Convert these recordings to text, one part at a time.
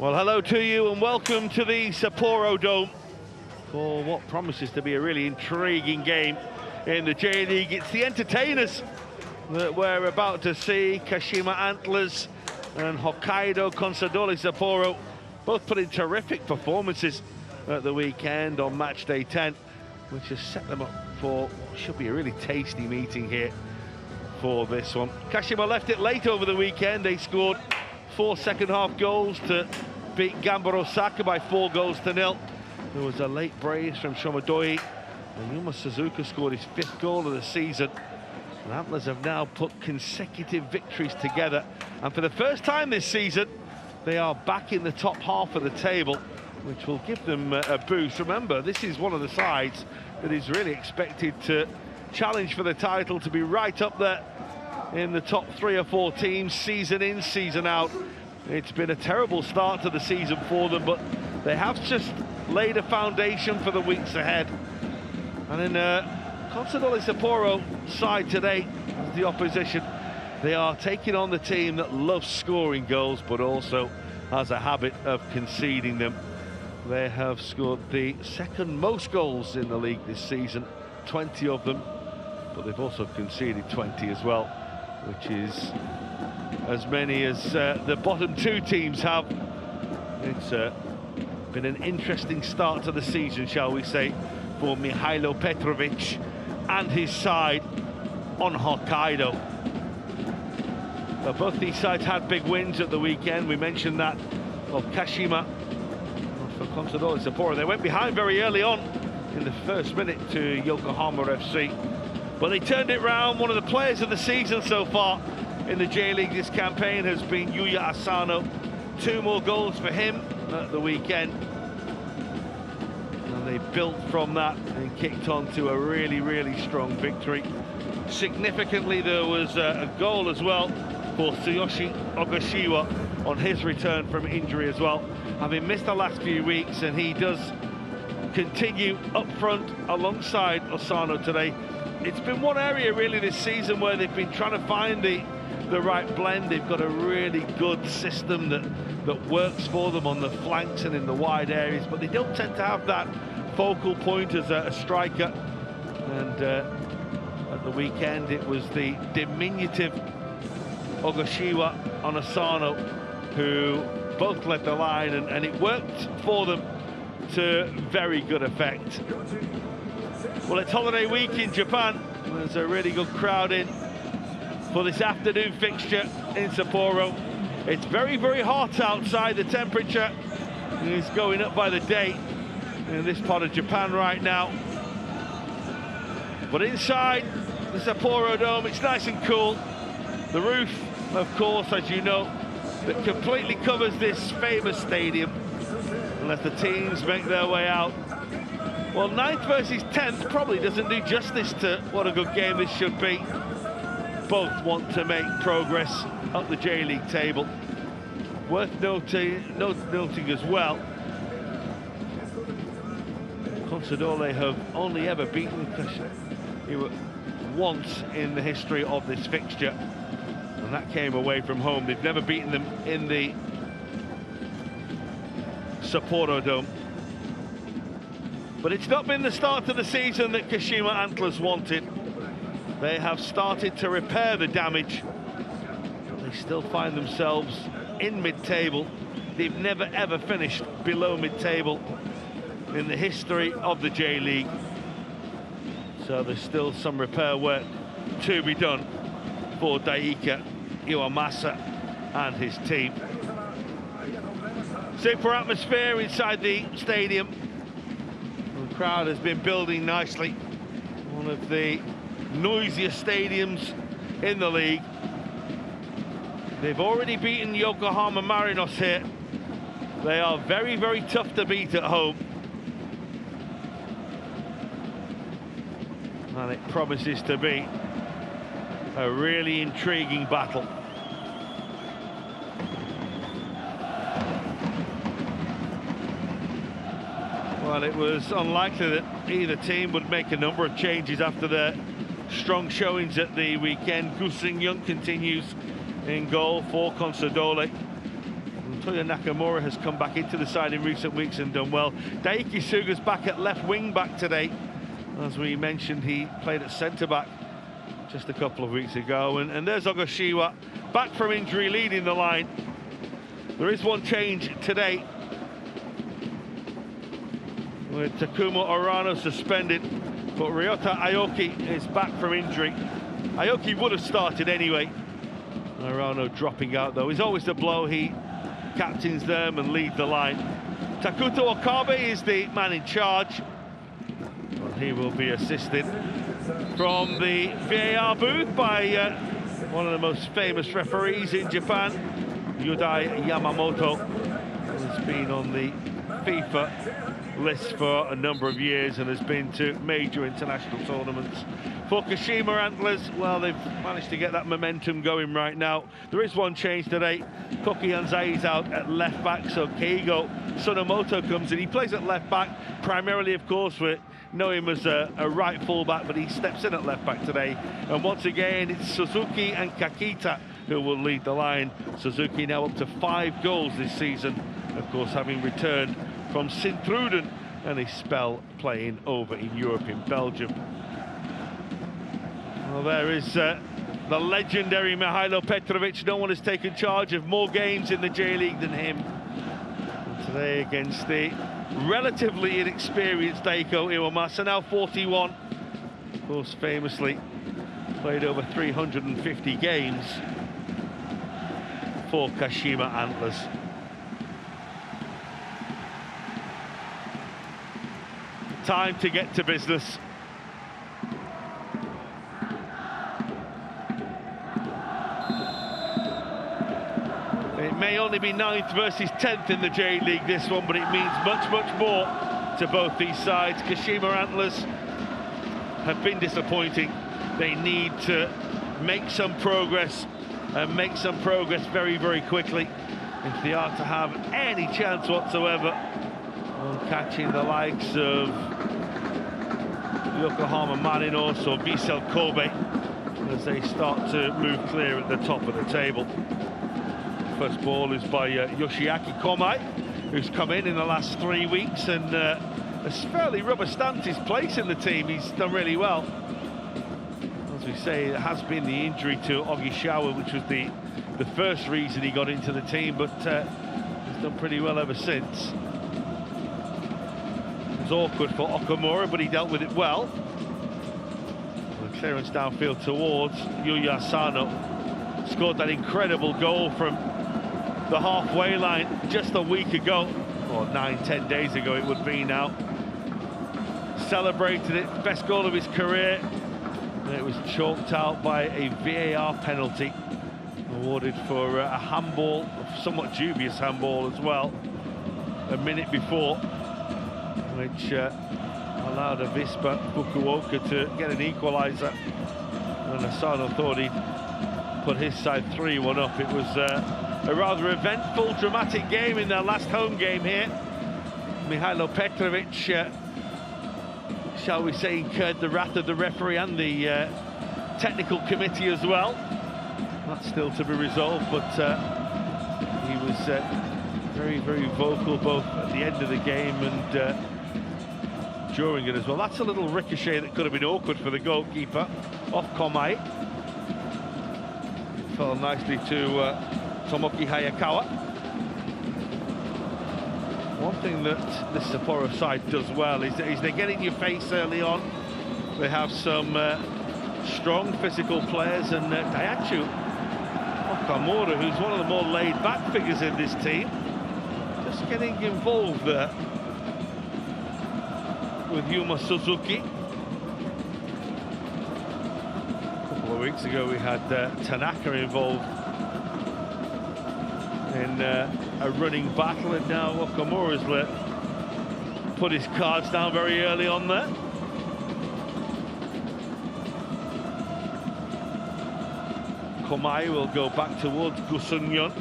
Well, hello to you and welcome to the Sapporo Dome for what promises to be a really intriguing game in the J-League. It's the entertainers that we're about to see. Kashima Antlers and Hokkaido Consadole Sapporo both put in terrific performances at the weekend on match day 10, which has set them up for what should be a really tasty meeting here for this one. Kashima left it late over the weekend. They scored 4 second-half goals to beat Gambaro Osaka by 4-0. There was a late brace from Shomadoi, and Yuma Suzuka scored his 5th goal of the season. And Antlers have now put consecutive victories together, and for the first time this season, they are back in the top half of the table, which will give them a boost. Remember, this is one of the sides that is really expected to challenge for the title, to be right up there in the top 3 or 4 teams, season in, season out. It's been a terrible start to the season for them, but they have just laid a foundation for the weeks ahead. And in Consadole Sapporo side today, as the opposition, they are taking on the team that loves scoring goals, but also has a habit of conceding them. They have scored the second most goals in the league this season, 20 of them, but they've also conceded 20 as well, which is as many as the bottom 2 teams have. It's been an interesting start to the season, shall we say, for Mihailo Petrovic and his side on Hokkaido. But both these sides had big wins at the weekend. We mentioned that of Kashima for Consadole Sapporo. They went behind very early on in the first minute to Yokohama FC, but they turned it round. One of the players of the season so far in the J-League this campaign has been Yuya Asano. 2 more goals for him at the weekend. And they built from that and kicked on to a really, really strong victory. Significantly, there was a goal as well for Tsuyoshi Ogashiwa on his return from injury as well, having missed the last few weeks, and he does continue up front alongside Asano today. It's been one area really this season where they've been trying to find the right blend. They've got a really good system that works for them on the flanks and in the wide areas, but they don't tend to have that focal point as a striker. And at the weekend, it was the diminutive Ogashiwa on Asano who both led the line, and it worked for them to very good effect. Well, it's holiday week in Japan. There's a really good crowd in for this afternoon fixture in Sapporo. It's very, very hot outside. The temperature is going up by the day in this part of Japan right now. But inside the Sapporo Dome, it's nice and cool. The roof, of course, as you know, that completely covers this famous stadium, unless the teams make their way out. Well, 9th versus 10th probably doesn't do justice to what a good game this should be. Both want to make progress up the J-League table. Worth noting as well, Consadole have only ever beaten Kashima once in the history of this fixture, and that came away from home. They've never beaten them in the Sapporo Dome. But it's not been the start to the season that Kashima Antlers wanted. They have started to repair the damage. They still find themselves in mid-table. They've never ever finished below mid-table in the history of the J-League. So there's still some repair work to be done for Daika Iwamasa and his team. Super atmosphere inside the stadium. The crowd has been building nicely. One of the noisiest stadiums in the league. They've already beaten Yokohama Marinos here. They are very, very tough to beat at home. And it promises to be a really intriguing battle. Well, it was unlikely that either team would make a number of changes after their strong showings at the weekend. Gu Sing-young continues in goal for Consadole. Toya Nakamura has come back into the side in recent weeks and done well. Daiki Suga's back at left wing back today. As we mentioned, he played at centre back just a couple of weeks ago. And there's Ogashiwa, back from injury, leading the line. There is one change today, with Takuma Orano suspended, but Ryota Aoki is back from injury. Aoki would have started anyway. Orano dropping out though. He's always the blow. He captains them and leads the line. Takuto Okabe is the man in charge. Well, he will be assisted from the VAR booth by one of the most famous referees in Japan, Yudai Yamamoto, who has been on the FIFA list for a number of years and has been to major international tournaments. For Kashima Antlers, well, they've managed to get that momentum going right now. There is one change today. Koki Anzai is out at left back, so Keigo Tsunomoto comes in. He plays at left back, primarily, of course, we know him as a right fullback, but he steps in at left back today. And once again, it's Suzuki and Kakita who will lead the line. Suzuki now up to 5 goals this season, of course, having returned from Sint-Truiden and a spell playing over in Europe in Belgium. Well, there is the legendary Mihailo Petrovic. No one has taken charge of more games in the J-League than him. And today against the relatively inexperienced Eiko Iwamasa, now 41. Of course, famously played over 350 games for Kashima Antlers. Time to get to business. It may only be 9th versus 10th in the J-League, this one, but it means much, much more to both these sides. Kashima Antlers have been disappointing. They need to make some progress, and make some progress very, very quickly if they are to have any chance whatsoever on catching the likes of Yokohama Marinos or Vissel Kobe as they start to move clear at the top of the table. First ball is by Yoshiaki Komai, who's come in the last 3 weeks and has fairly rubber-stamped his place in the team. He's done really well. As we say, it has been the injury to Ogishawa, which was the first reason he got into the team, but he's done pretty well ever since. It was awkward for Okamura, but he dealt with it well. The clearance downfield towards Yuya Asano. Scored that incredible goal from the halfway line just a week ago, or 9-10 days ago it would be now. Celebrated it, best goal of his career, and it was chalked out by a VAR penalty awarded for a handball, a somewhat dubious handball as well, a minute before, which allowed Avispa Fukuoka to get an equaliser, and Asano thought he'd put his side 3-1 up. It was a rather eventful, dramatic game in their last home game here. Mihailo Petrovic, shall we say, incurred the wrath of the referee and the technical committee as well. That's still to be resolved, but he was very, very vocal both at the end of the game and during it as well. That's a little ricochet that could have been awkward for the goalkeeper, off Komai. It fell nicely to Tomoki Hayakawa. One thing that the Sapporo side does well is they get in your face early on. They have some strong physical players, and Daihatsu Okamura, who's one of the more laid-back figures in this team, just getting involved there with Yuma Suzuki. A couple of weeks ago we had Tanaka involved in a running battle, and now Okamura's put his cards down very early on there. Komai will go back towards Gusungyeon.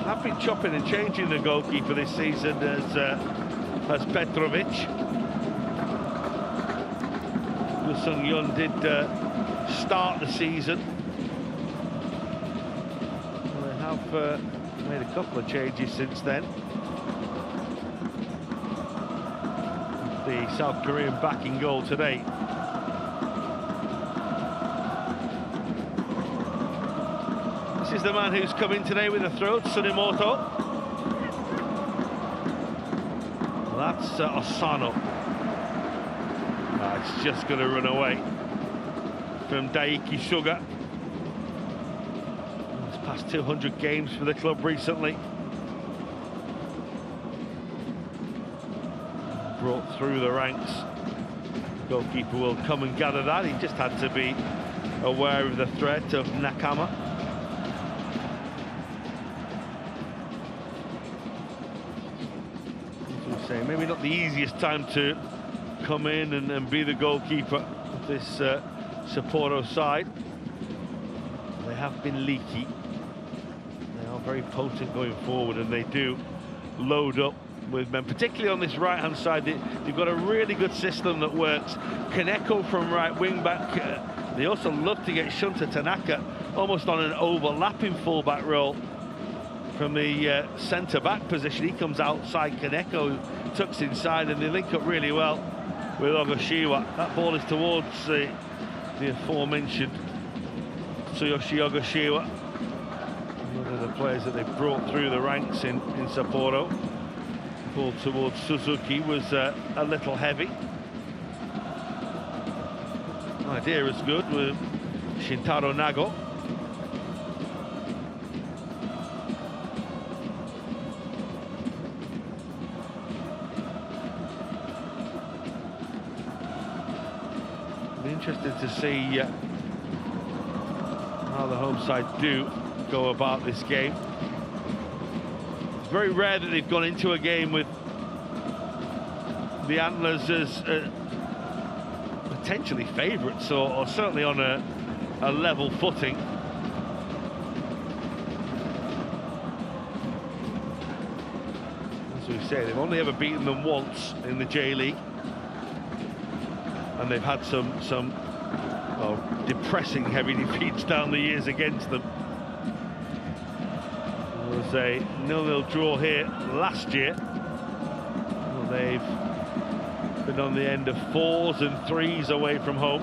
I've been chopping and changing the goalkeeper this season as Petrovic. Gusungyeon did start the season made a couple of changes since then. The South Korean back in goal today. This is the man who's come in today with a throw, Tsunemoto. That's Asano. It's just going to run away from Daiki Suga. He's passed 200 games for the club recently. Brought through the ranks. Goalkeeper will come and gather that. He just had to be aware of the threat of Nakama. As we say, maybe not the easiest time to come in and be the goalkeeper of this Sapporo side. They have been leaky. They are very potent going forward, and they do load up with men, particularly on this right-hand side. They've got a really good system that works. Kaneko from right wing-back. They also love to get Shunta Tanaka almost on an overlapping full-back role from the centre-back position. He comes outside, Kaneko tucks inside, and they link up really well with Ogashiwa. That ball is towards the aforementioned Tsuyoshi Ogashiwa, one of the players that they brought through the ranks in Sapporo. Ball towards Suzuki was a little heavy. Idea is good with Shintaro Nago. Be interested to see how the home side do go about this game. It's very rare that they've gone into a game with the Antlers as potentially favourites, or certainly on a level footing. As we say, they've only ever beaten them once in the J-League, and they've had some depressing heavy defeats down the years against them. There was a 0-0 draw here last year. Well, they've been on the end of 4s and 3s away from home.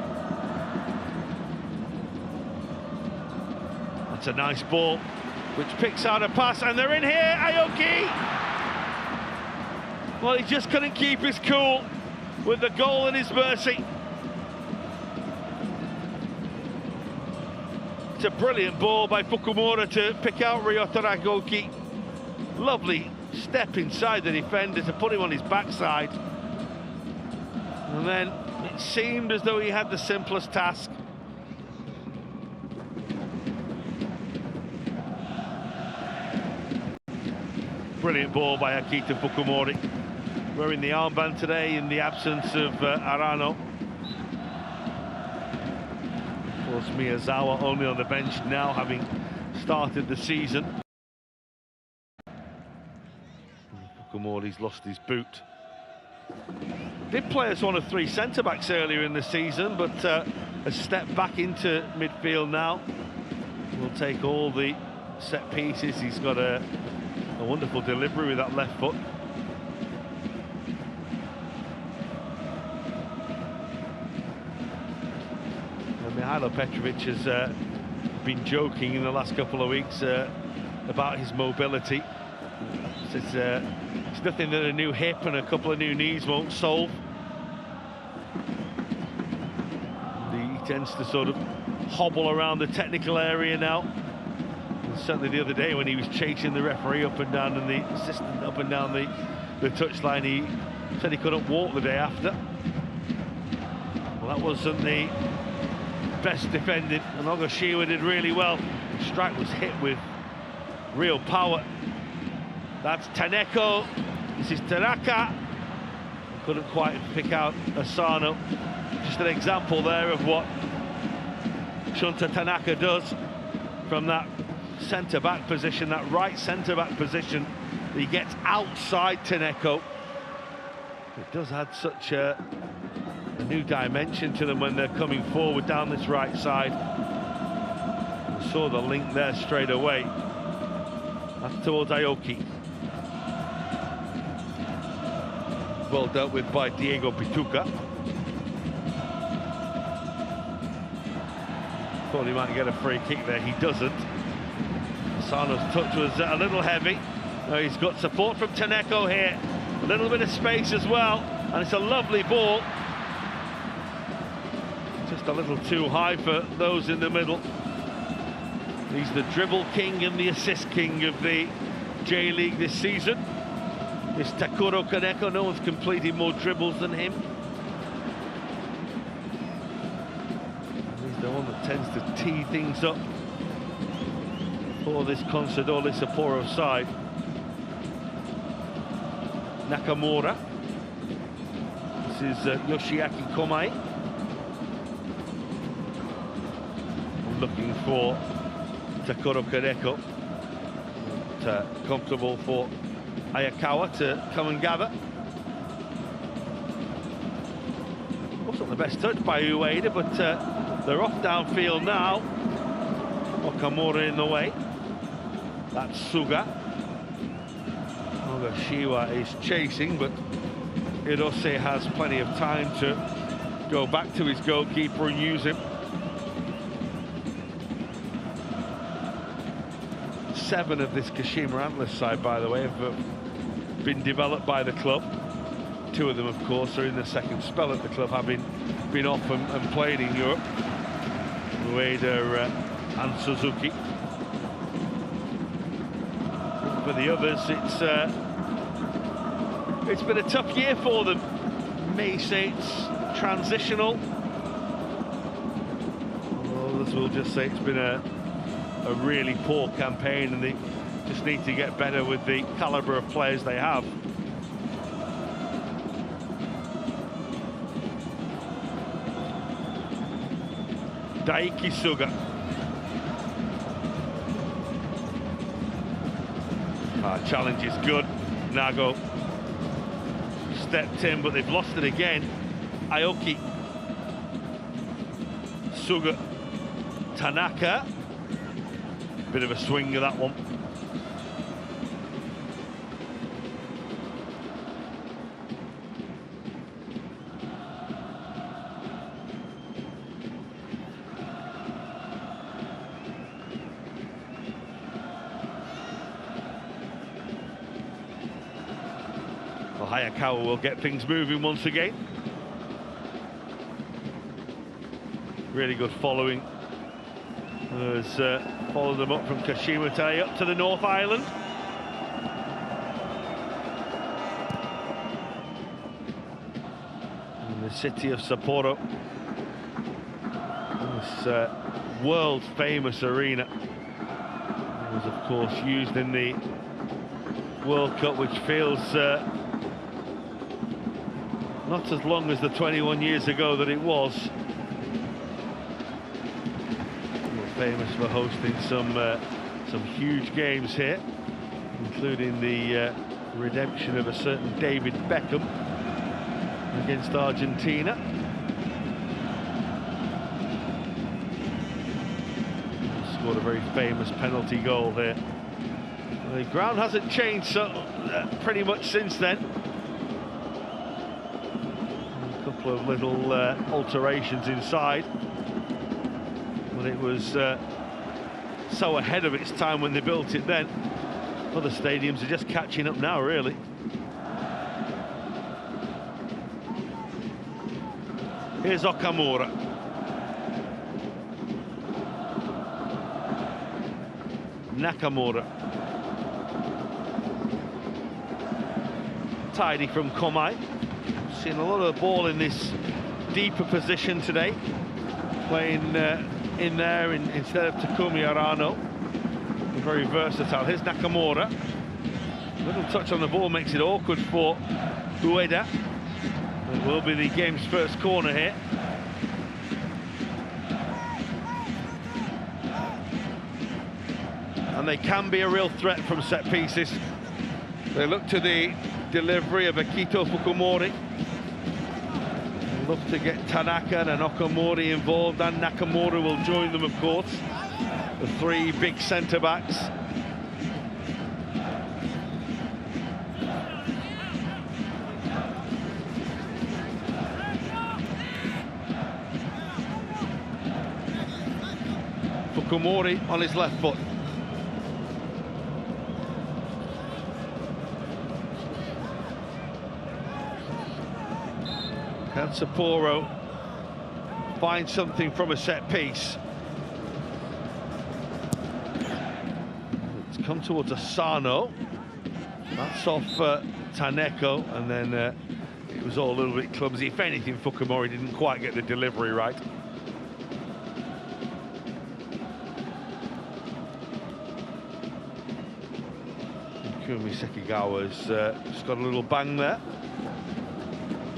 That's a nice ball, which picks out a pass, and they're in here, Aoki! Well, he just couldn't keep his cool with the goal at his mercy. It's a brilliant ball by Fukumura to pick out Ryota Aoki. Lovely step inside the defender to put him on his backside. And then it seemed as though he had the simplest task. Brilliant ball by Akita Fukumori. Wearing the armband today in the absence of Arano. Of course, Miyazawa only on the bench now, having started the season. Fukumori's lost his boot. Did play as one of 3 centre-backs earlier in the season, but has stepped back into midfield now. Will take all the set pieces. He's got a wonderful delivery with that left foot. And Mihailo Petrovic has been joking in the last couple of weeks about his mobility. It's nothing that a new hip and a couple of new knees won't solve. He tends to sort of hobble around the technical area now. And certainly the other day when he was chasing the referee up and down and the assistant up and down the touchline, he said he couldn't walk the day after. Well, that wasn't the best defended, and Ogashiwa did really well. The strike was hit with real power. That's Taneko. This is Tanaka. Couldn't quite pick out Asano. Just an example there of what Shunta Tanaka does from that centre-back position, that right centre-back position. He gets outside Taneko. It does add such a new dimension to them when they're coming forward down this right side. We saw the link there straight away. That's towards Aoki. Well dealt with by Diego Pituca. Thought he might get a free kick there, he doesn't. Asano's touch was a little heavy. He's got support from Taneko here. A little bit of space as well, and it's a lovely ball. Just a little too high for those in the middle. He's the dribble king and the assist king of the J-League this season. It's Takuro Kaneko, no one's completed more dribbles than him. He's the one that tends to tee things up for this Consadole Sapporo side. Nakamura. This is Yoshiaki Komai. Looking for Takuro Kaneko. Comfortable for Ayakawa to come and gather. Wasn't the best touch by Ueda, but they're off downfield now. Okamura in the way. That's Suga. Ogashiwa is chasing, but Hirose has plenty of time to go back to his goalkeeper and use him. 7 of this Kashima Antlers side, by the way, have been developed by the club. 2 of them, of course, are in the second spell at the club, having been off and played in Europe. Ueda and Suzuki. For the others, it's been a tough year for them. May say it's transitional. Others will just say it's been a really poor campaign, and they just need to get better with the caliber of players they have. Daiki Suga. Challenge is good. Nago stepped in, but they've lost it again. Aoki. Suga. Tanaka. Bit of a swing of that one. Well, Hayakawa will get things moving once again. Really good following. Has followed them up from Kashima up to the North Island. In the city of Sapporo. This world-famous arena. It was, of course, used in the World Cup, which feels not as long as the 21 years ago that it was. Famous for hosting some huge games here, including the redemption of a certain David Beckham against Argentina. Scored a very famous penalty goal there. The ground hasn't changed pretty much since then. A couple of little alterations inside. It was so ahead of its time when they built it then. Other stadiums are just catching up now, really. Here's Okamura. Nakamura. Tidy from Komai. Seen a lot of the ball in this deeper position today. Playing in there instead of Takumi Arano. Very versatile. Here's Nakamura. Little touch on the ball makes it awkward for Ueda. It will be the game's first corner here. And they can be a real threat from set pieces. They look to the delivery of Akito Fukumori. Look to get Tanaka and Okamori involved, and Nakamura will join them, of course. The 3 big centre-backs. Fukumori on his left foot. Can Sapporo find something from a set piece? It's come towards Asano. That's off Taneko, and then it was all a little bit clumsy. If anything, Fukumori didn't quite get the delivery right. Kumi Sekigawa's just got a little bang there.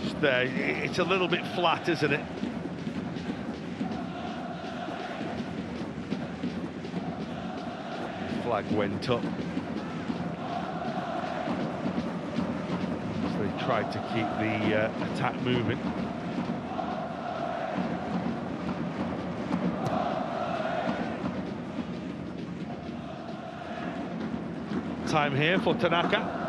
Just there, it's a little bit flat, isn't it? Flag went up. So they tried to keep the attack moving. Time here for Tanaka.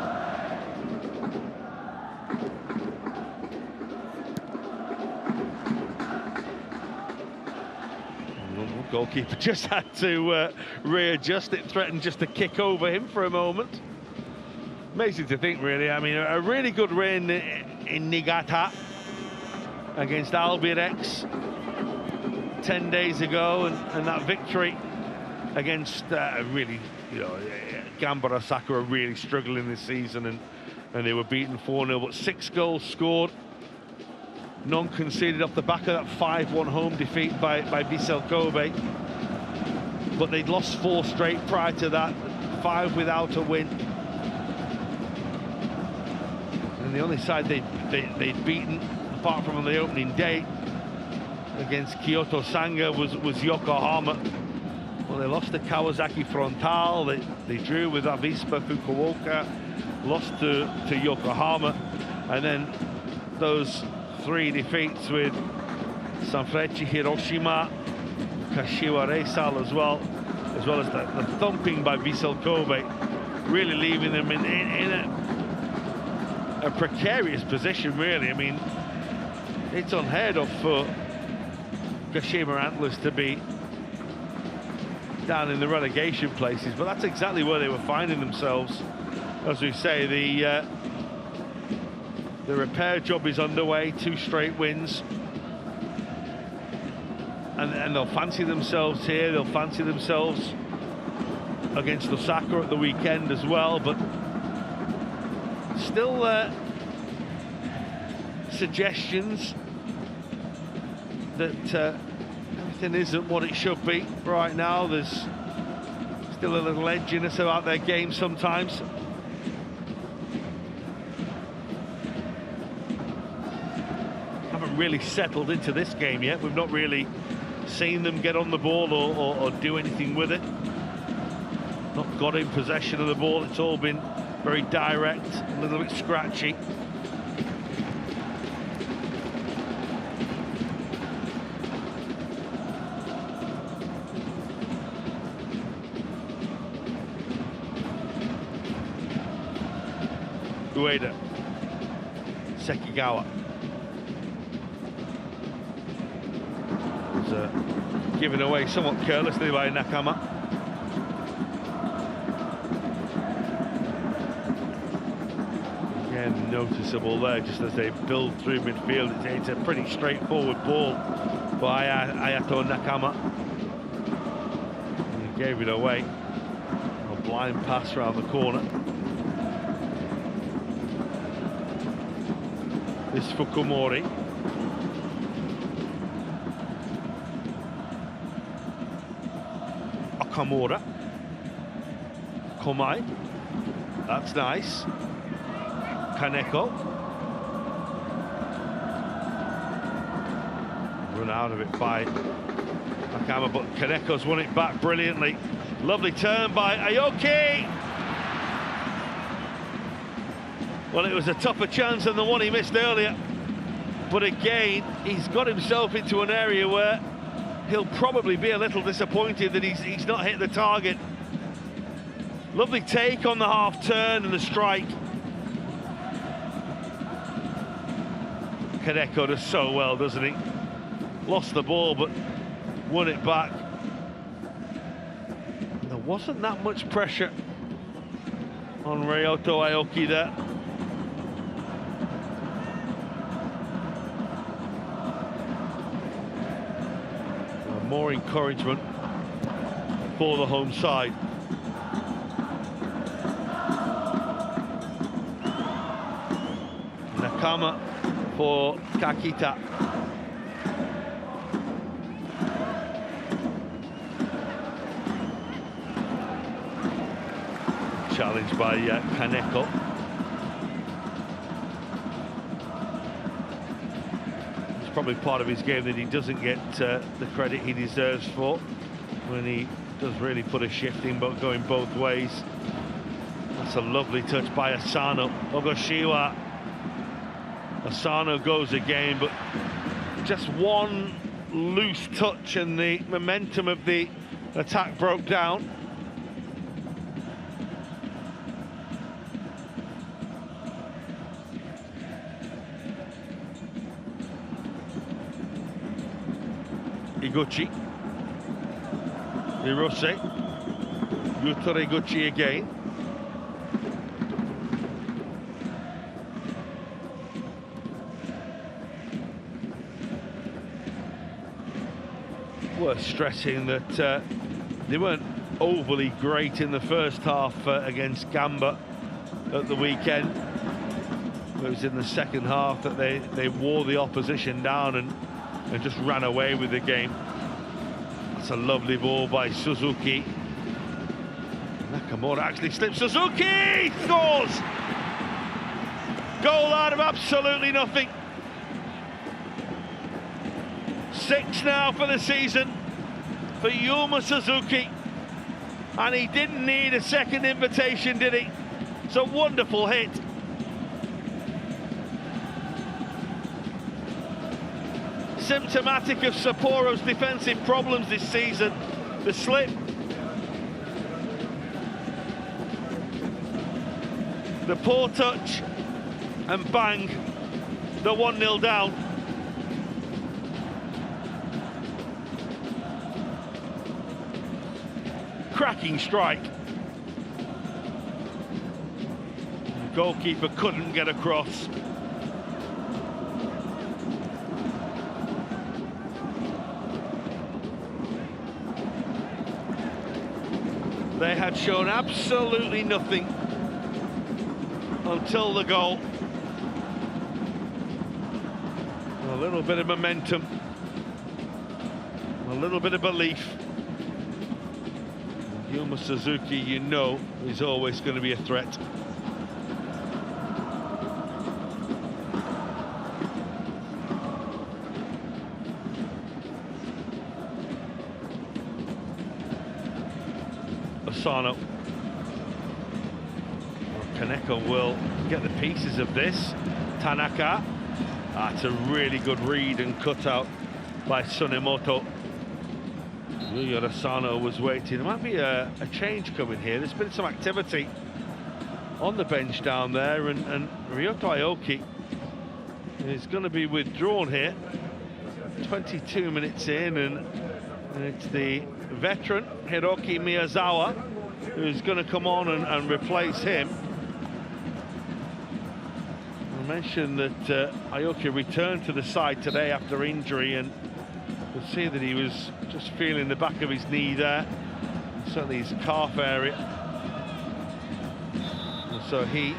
Goalkeeper just had to readjust. It threatened just to kick over him for a moment. Amazing to think, really. I mean, a really good win in Niigata against Albirex 10 days ago, and that victory against really, you know, Gamba Osaka are really struggling this season, and they were beaten 4-0, but 6 goals scored, none conceded off the back of that 5-1 home defeat by Vissel Kobe. But they'd lost 4 straight prior to that, 5 without a win. And the only side they'd beaten, apart from on the opening day against Kyoto Sanga, was Yokohama. Well, they lost to Kawasaki Frontal, they drew with Avispa Fukuoka, lost to Yokohama, and then those 3 defeats with Sanfrecce Hiroshima, Kashiwa Reysol as well as the thumping by Vissel Kobe, really leaving them in a precarious position, really. I mean, it's unheard of for Kashima Antlers to be down in the relegation places, but that's exactly where they were finding themselves. As we say, the repair job is underway, 2 straight wins, and they'll fancy themselves here. They'll fancy themselves against Osaka at the weekend as well, but still suggestions that everything isn't what it should be right now. There's still a little edginess about their game sometimes. Haven't really settled into this game yet. We've not really seen them get on the ball or do anything with it. Not got in possession of the ball. It's all been very direct, a little bit scratchy. Ueda, Sekigawa. Was given away somewhat carelessly by Nakama. Again, noticeable there, just as they build through midfield. It's a pretty straightforward ball by Ayato Nakama. And he gave it away. A blind pass around the corner. This Fukumori. Okamura. Komai. That's nice. Kaneko. Run out of it by Nakama, but Kaneko's won it back brilliantly. Lovely turn by Aoki. Well, it was a tougher chance than the one he missed earlier. But again, he's got himself into an area where he'll probably be a little disappointed that he's not hit the target. Lovely take on the half turn and the strike. Kaneko does so well, doesn't he? Lost the ball, but won it back. wasn't that much pressure on Ryoto Aoki there. More encouragement for the home side. Nakama for Kakita. Challenged by Kaneko. It's probably part of his game that he doesn't get the credit he deserves for when he does really put a shift in, but going both ways. That's a lovely touch by Asano. Ogoshiwa. Asano goes again, but just one loose touch and the momentum of the attack broke down. Iguchi, Hirose, Yuto Iguchi again. Worth stressing that they weren't overly great in the first half against Gamba at the weekend. It was in the second half that they wore the opposition down and just ran away with the game. That's a lovely ball by Suzuki. Nakamura actually slips. Suzuki scores! Goal out of absolutely nothing. 6 now for the season for Yuma Suzuki. And he didn't need a second invitation, did he? It's a wonderful hit. Symptomatic of Sapporo's defensive problems this season. The slip, the poor touch, and bang, the 1-0 down. Cracking strike. The goalkeeper couldn't get across. They had shown absolutely nothing until the goal. A little bit of momentum, a little bit of belief. Yuma Suzuki, you know, is always going to be a threat. Asano. Kaneko will get the pieces of this. Tanaka. That's a really good read and cutout by Tsunemoto. Yuya Asano was waiting. There might be a change coming here. There's been some activity on the bench down there, and Ryoto Aoki is going to be withdrawn here. 22 minutes in, and it's the veteran Hiroki Miyazawa who's going to come on and replace him. I mentioned that Aoki returned to the side today after injury, and you'll see that he was just feeling the back of his knee there, certainly his calf area, and so he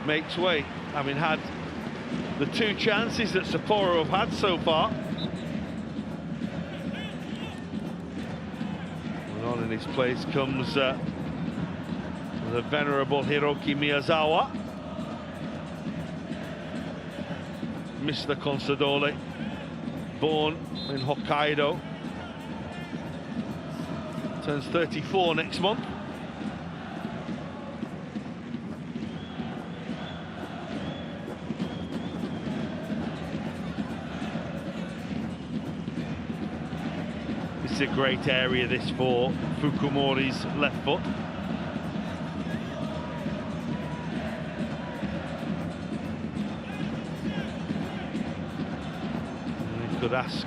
makes way, having had the 2 chances that Sapporo have had so far. And on in his place comes the venerable Hiroki Miyazawa, Mr. Consadole, born in Hokkaido, turns 34 next month. This is a great area, this, for Fukumori's left foot. And he could ask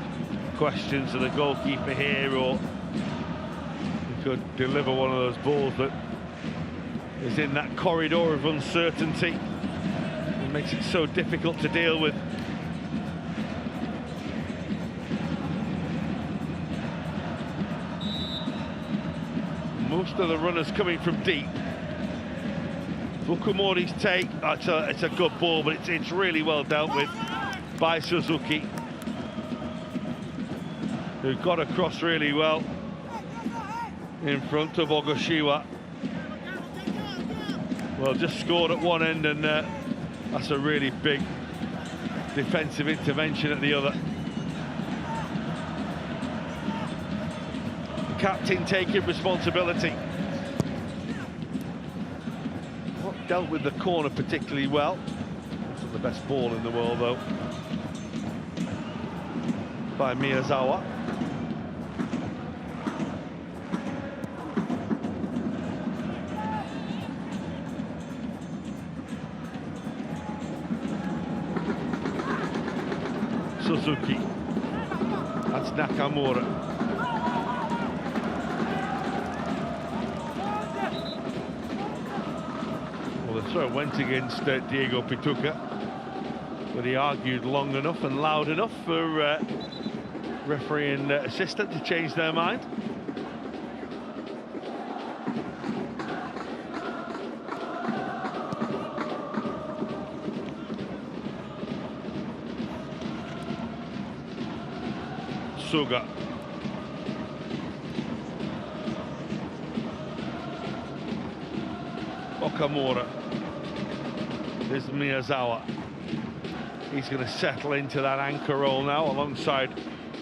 questions of the goalkeeper here, or could deliver one of those balls that is in that corridor of uncertainty. It makes it so difficult to deal with. Most of the runners coming from deep. Fukumori's take, it's a good ball, but it's really well dealt with by Suzuki, who got across really well in front of Ogashiwa. Well, just scored at one end, and that's a really big defensive intervention at the other. The captain taking responsibility. Not dealt with the corner particularly well. Wasn't the best ball in the world, though, by Miyazawa. Suzuki, that's Nakamura. Well, the throw went against Diego Pituca, but he argued long enough and loud enough for referee and assistant to change their mind. Suga. Okamura. There's Miyazawa. He's going to settle into that anchor role now alongside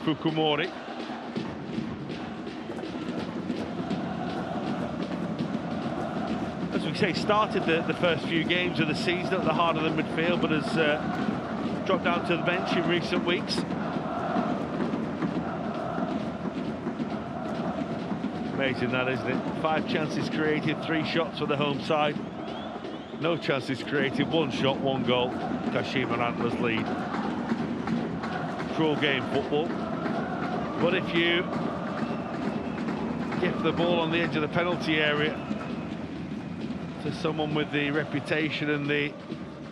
Fukumori. As we say, started the first few games of the season at the heart of the midfield, but has dropped down to the bench in recent weeks. Amazing that, isn't it? 5 chances created, 3 shots for the home side. No chances created, 1 shot, 1 goal. Kashima Antlers lead. Cruel game, football. But if you give the ball on the edge of the penalty area to someone with the reputation and the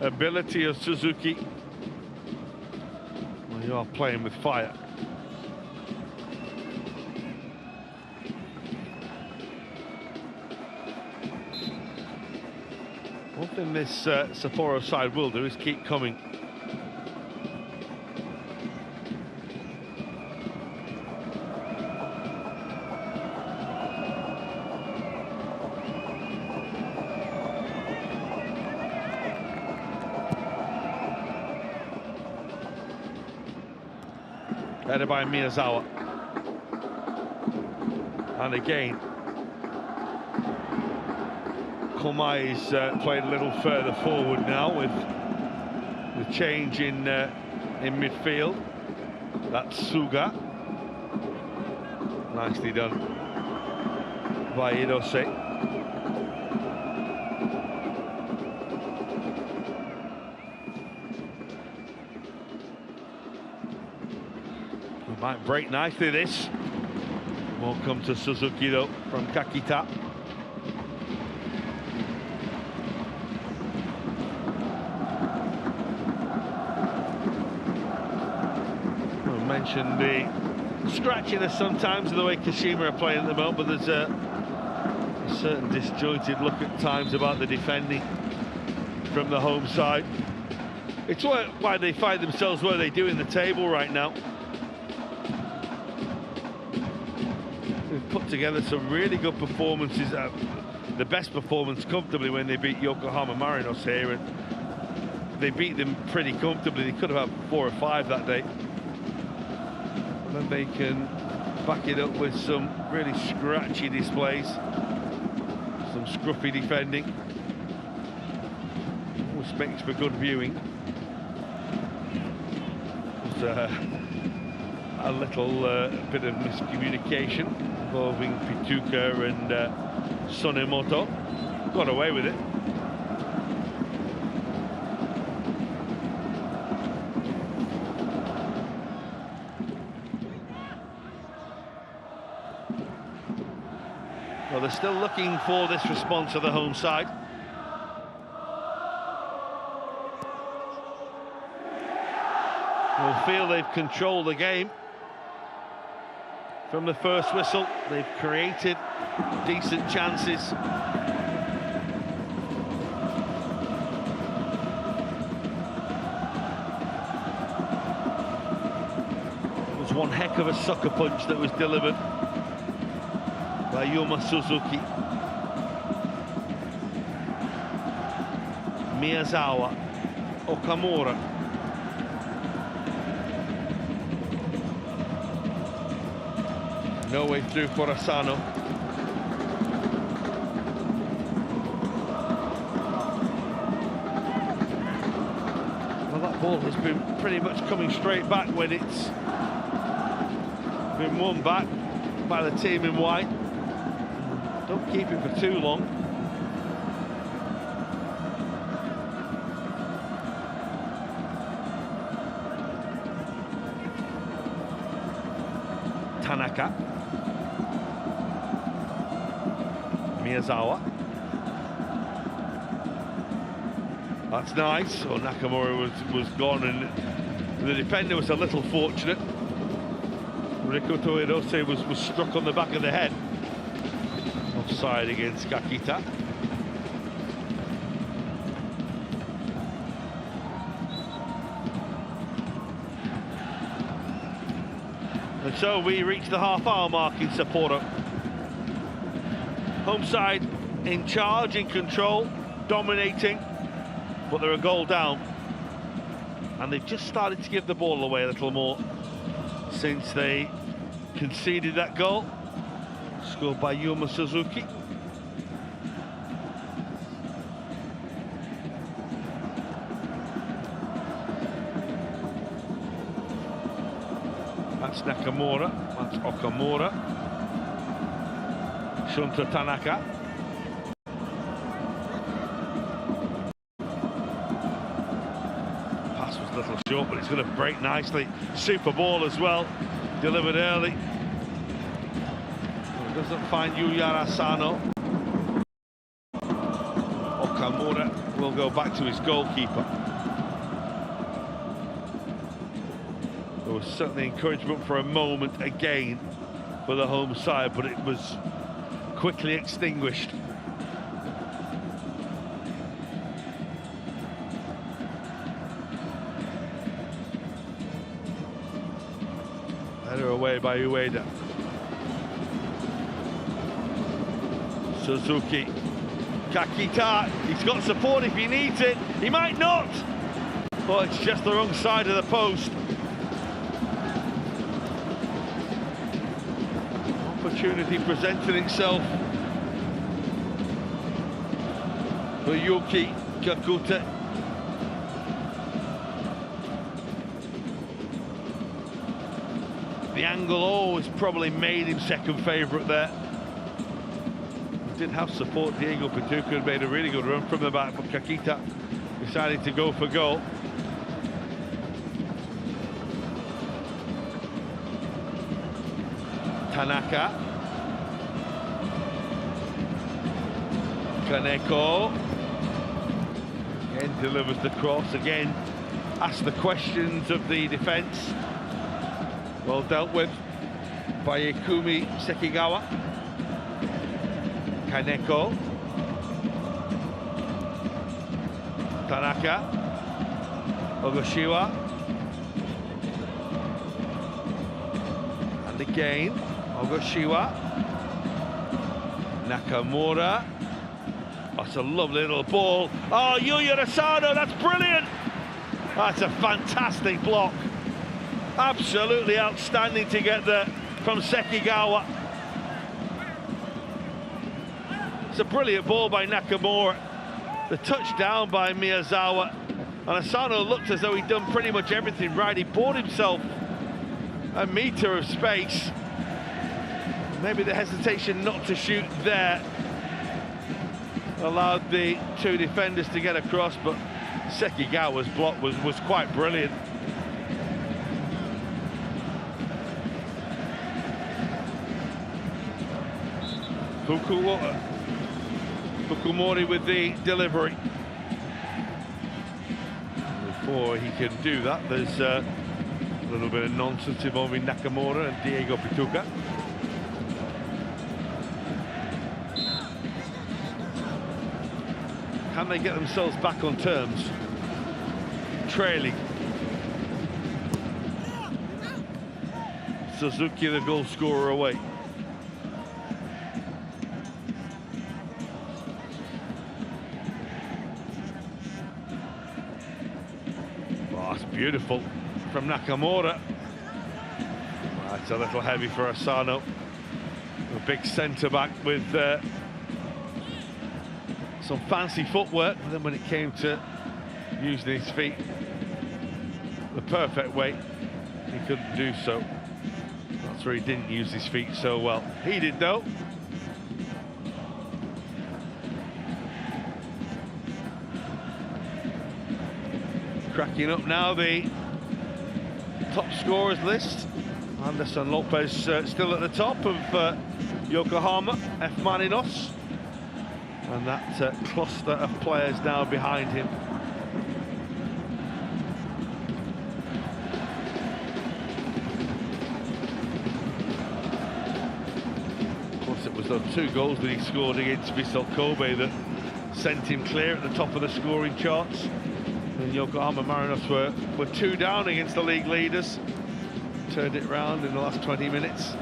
ability of Suzuki, well, you are playing with fire. One thing this Sapporo side will do is keep coming. Headed by Miyazawa. And again, Komai's played a little further forward now with the change in midfield. That's Suga. Nicely done by Hirose. We might break nicely this. Won't come to Suzuki though from Kakita. Mentioned the scratchiness sometimes of the way Kashima are playing at the moment, but there's a certain disjointed look at times about the defending from the home side. It's why they find themselves where they do in the table right now. They've put together some really good performances, the best performance comfortably when they beat Yokohama Marinos here, and they beat them pretty comfortably. They could have had 4 or 5 that day. Then they can back it up with some really scratchy displays, some scruffy defending. Always makes for good viewing. There's a little bit of miscommunication involving Pituca and Sonemoto. Got away with it. Well, they're still looking for this response of the home side. We'll feel they've controlled the game from the first whistle. They've created decent chances. It was one heck of a sucker punch that was delivered by Yuma Suzuki. Miyazawa, Okamura. No way through for Asano. Well, that ball has been pretty much coming straight back when it's been won back by the team in white. Don't keep it for too long. Tanaka. Miyazawa. That's nice. So Nakamura was gone, and the defender was a little fortunate. Rikoto Hirose was struck on the back of the head. Offside against Kakita. And so we reach the half-hour mark in Sapporo. Home side in charge, in control, dominating, but they're a goal down. And they've just started to give the ball away a little more since they conceded that goal, scored by Yuma Suzuki. That's Nakamura, that's Okamura. Shunta Tanaka. Pass was a little short, but it's going to break nicely. Super ball as well, delivered early. Well, it doesn't find Yuya Asano. Okamura will go back to his goalkeeper. There was certainly encouragement for a moment again for the home side, but it was quickly extinguished. Header away by Ueda. Suzuki. Kakita, he's got support if he needs it. He might not, but it's just the wrong side of the post. Opportunity presenting itself for Yuki Kakuta. The angle always probably made him second favourite there. He did have support. Diego Pituca had made a really good run from the back, but Kakita decided to go for goal. Tanaka. Kaneko. Again delivers the cross. Again asks the questions of the defence. Well dealt with by Ikumi Sekigawa. Kaneko. Tanaka. Ogashiwa. And again Ogashiwa. Nakamura. That's a lovely little ball. Oh, Yuya Asano, that's brilliant! That's a fantastic block. Absolutely outstanding to get there from Sekigawa. It's a brilliant ball by Nakamura. The touchdown by Miyazawa. And Asano looked as though he'd done pretty much everything right. He bought himself a metre of space. Maybe the hesitation not to shoot there allowed the two defenders to get across, but Sekigawa's block was quite brilliant. Fukumori with the delivery. Before he can do that, there's a little bit of nonsense involving Nakamura and Diego Pituca. Can they get themselves back on terms? Trailing. Suzuki, the goal scorer, away. Oh, that's beautiful from Nakamura. That's a little heavy for Asano. A big centre-back with some fancy footwork, but then when it came to using his feet the perfect way, he couldn't do so. That's where he didn't use his feet so well. He did though. Cracking up now the top scorers list. Anderson Lopez still at the top of Yokohama F. Marinos. And that cluster of players now behind him. Of course, it was those 2 goals that he scored against Vissel Kobe that sent him clear at the top of the scoring charts. And Yokohama Marinos were 2 down against the league leaders. Turned it round in the last 20 minutes.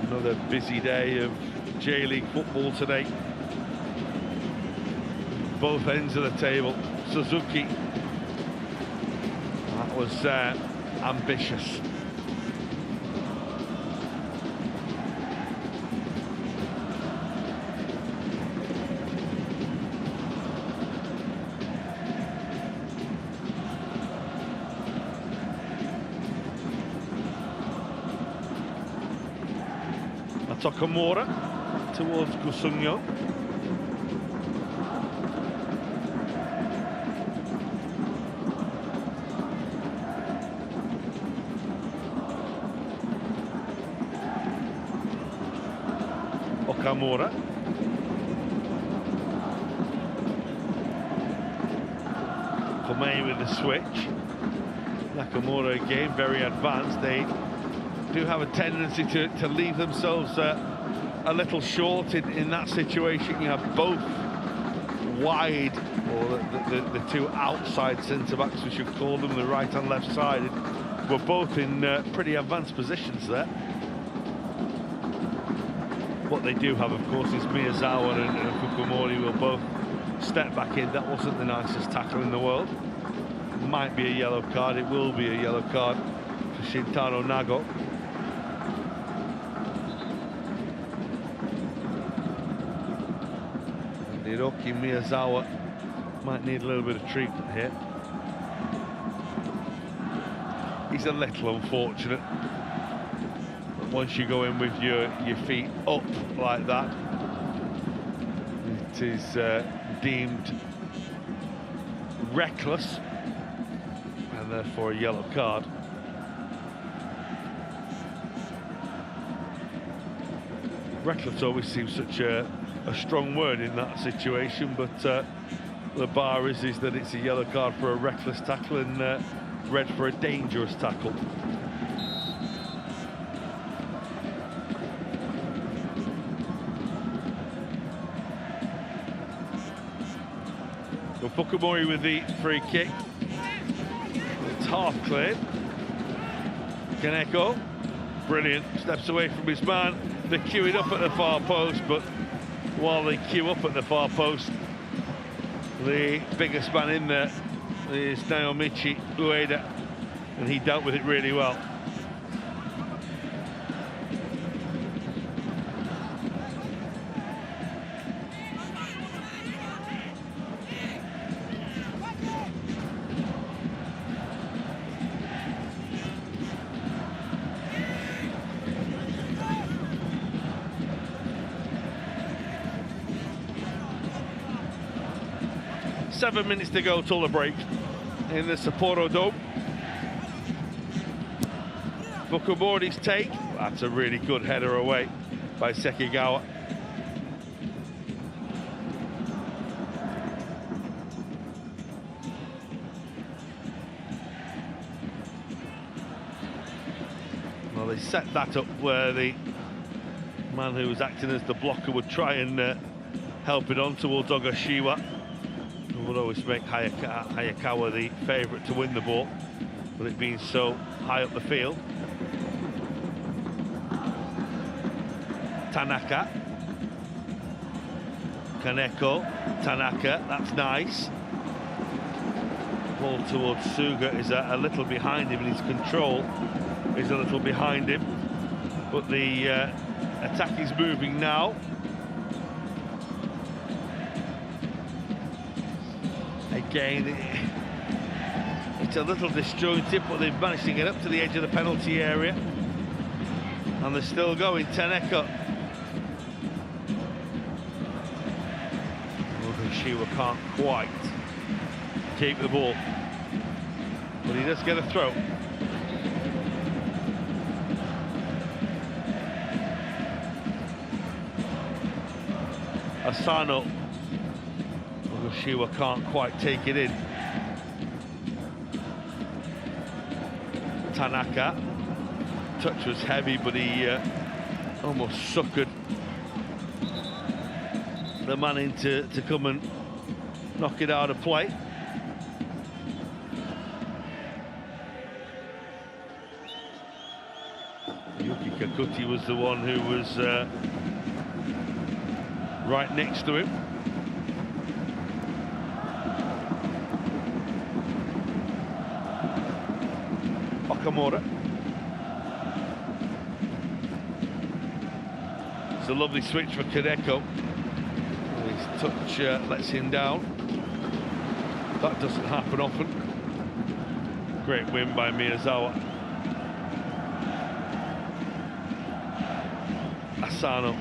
Another busy day of J-League football today. Both ends of the table. Suzuki. That was ambitious. Takamura towards Gusungyo. Okamura. Komei with the switch. Nakamura again, very advanced. They do have a tendency to leave themselves a little short in that situation. You have both wide, or the 2 outside centre-backs, we should call them, the right and left sided, were both in pretty advanced positions there. What they do have, of course, is Miyazawa and Fukumori will both step back in. That wasn't the nicest tackle in the world. Might be a yellow card, it will be a yellow card for Shintaro Nago. Hiroki Miyazawa might need a little bit of treatment here. He's a little unfortunate. But once you go in with your feet up like that, it is deemed reckless and therefore a yellow card. Reckless always seems such a strong word in that situation, but the bar is that it's a yellow card for a reckless tackle and red for a dangerous tackle. So Fukumori with the free kick. It's half cleared. Kaneko, brilliant, steps away from his man. They're queuing up at the far post, but while they queue up at the far post, the biggest man in there is Naomichi Ueda, and he dealt with it really well. Seven minutes to go till the break in the Sapporo Dome. Fukumori's take. That's a really good header away by Sekigawa. Well, they set that up where the man who was acting as the blocker would try and help it on towards Ogashiwa, who would always make Hayakawa the favourite to win the ball, with it being so high up the field. Tanaka, Kaneko, Tanaka, that's nice. Ball towards Suga is a little behind him, and his control is a little behind him, but the attack is moving now. Again, it's a little disjointed, but they've managed to get up to the edge of the penalty area, and they're still going. Tanaka. Ogashiwa can't quite keep the ball, but he does get a throw. Asano. Ogashiwa can't quite take it in. Tanaka. Touch was heavy, but he almost suckered the man in to come and knock it out of play. Yuki Kakuti was the one who was right next to him. Okamura. It's a lovely switch for Kaneko. His touch lets him down. That doesn't happen often. Great win by Miyazawa. Asano.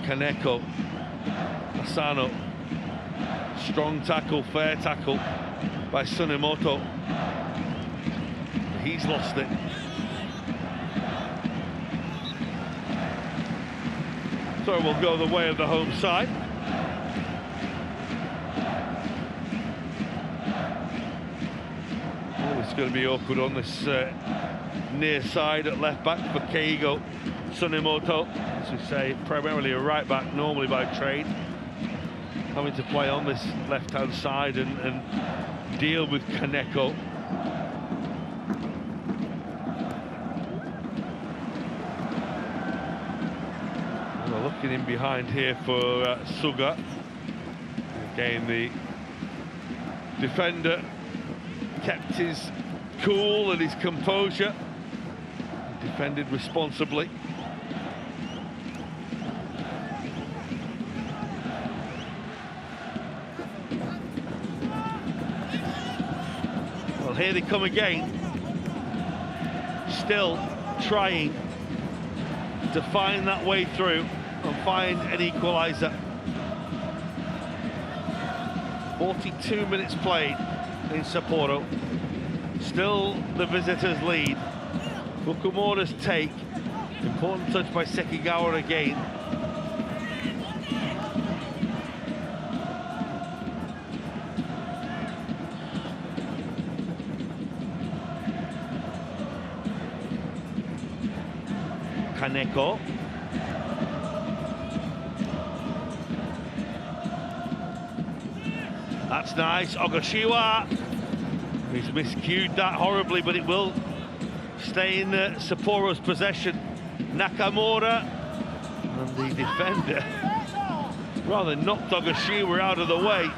Kaneko. Asano. Strong tackle, fair tackle by Tsunemoto. He's lost it. So we'll go the way of the home side. Oh, it's going to be awkward on this near side at left back for Keigo Tsunemoto. As we say, primarily a right back, normally by trade. Having to play on this left-hand side and deal with Kaneko. Looking in behind here for Suga. Again, the defender kept his cool and his composure, defended responsibly. Well, here they come again, still trying to find that way through and find an equaliser. 42 minutes played in Sapporo. Still the visitors lead. Fukumura's take. Important touch by Sekigawa again. Kaneko. That's nice. Ogashiwa. He's miscued that horribly, but it will stay in Sapporo's possession. Nakamura and the defender rather knocked Ogashiwa out of the way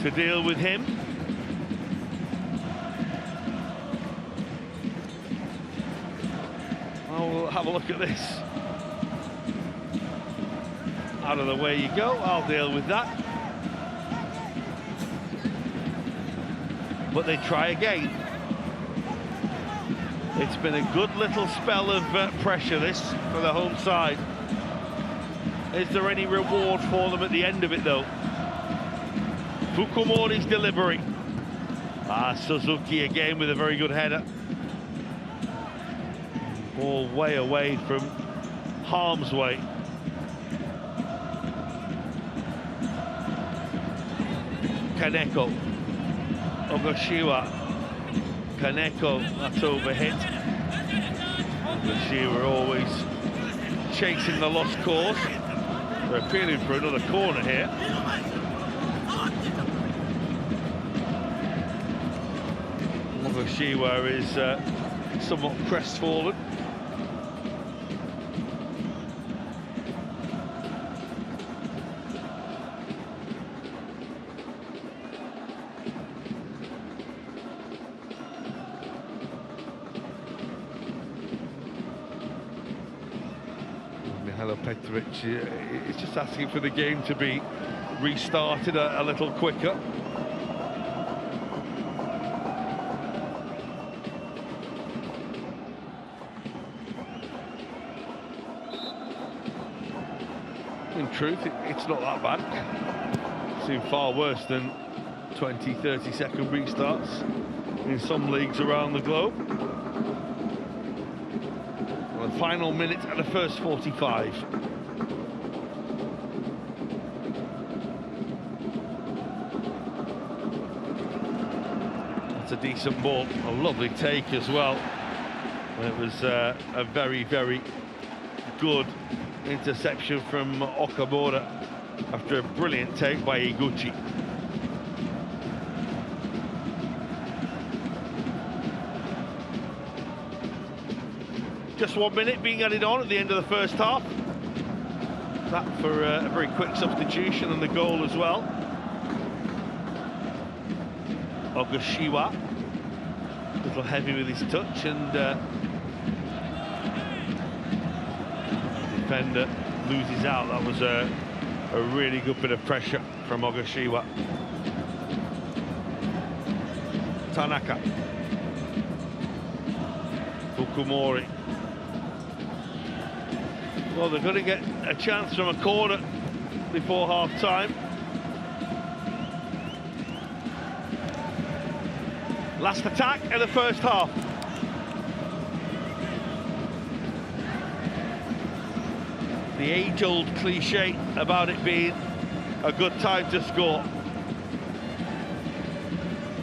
to deal with him. Oh, we'll have a look at this. Out of the way you go, I'll deal with that. But they try again. It's been a good little spell of pressure, this, for the home side. Is there any reward for them at the end of it, though? Fukumori's delivery. Suzuki again with a very good header. Ball way away from harm's way. Kaneko, Ogashiwa, Kaneko, that's overhit. Ogashiwa always chasing the lost cause. They're appealing for another corner here. Ogashiwa is somewhat crestfallen. Petrovic is just asking for the game to be restarted a little quicker. In truth, it's not that bad. It's been far worse than 20-30 second restarts in some leagues around the globe. The final minute and the first 45. That's a decent ball, a lovely take as well. It was a very, very good interception from Okamura after a brilliant take by Iguchi. Just 1 minute being added on at the end of the first half. That for a very quick substitution and the goal as well. Ogashiwa, a little heavy with his touch, and defender loses out. That was a really good bit of pressure from Ogashiwa. Tanaka, Fukumori. Well, they're going to get a chance from a corner before half-time. Last attack in the first half. The age-old cliche about it being a good time to score.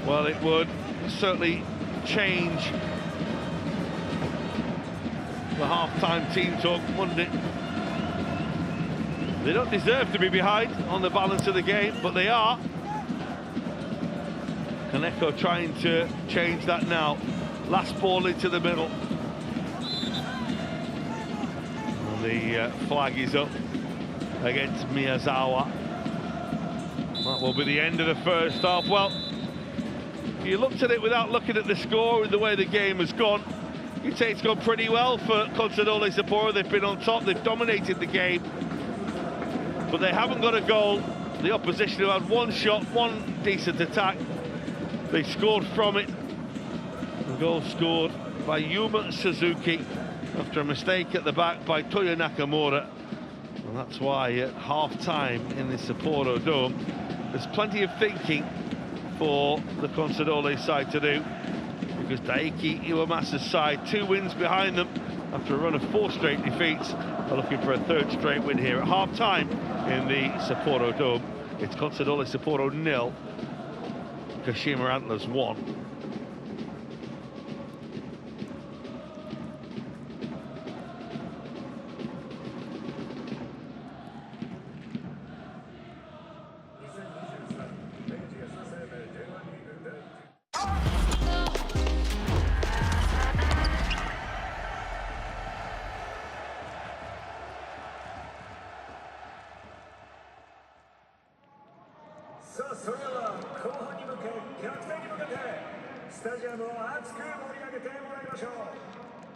Well, it would certainly change the half-time team talk, wouldn't it? They don't deserve to be behind on the balance of the game, but they are. Kaneko trying to change that now. Last ball into the middle. And the flag is up against Miyazawa. That will be the end of the first half. Well, if you looked at it without looking at the score and the way the game has gone, you'd say it's gone pretty well for Consadole Sapporo. They've been on top, they've dominated the game, but they haven't got a goal. The opposition have had one shot, one decent attack. They scored from it. The goal scored by Yuma Suzuki after a mistake at the back by Toyo Nakamura. And that's why at half-time in the Sapporo Dome, there's plenty of thinking for the Consadole side to do, because Daiki Iwamasa's side, 2 wins behind them after a run of 4 straight defeats, are looking for a 3rd straight win here at half-time in the Sapporo Dome. It's Consadole Sapporo 0, Kashima Antlers 1.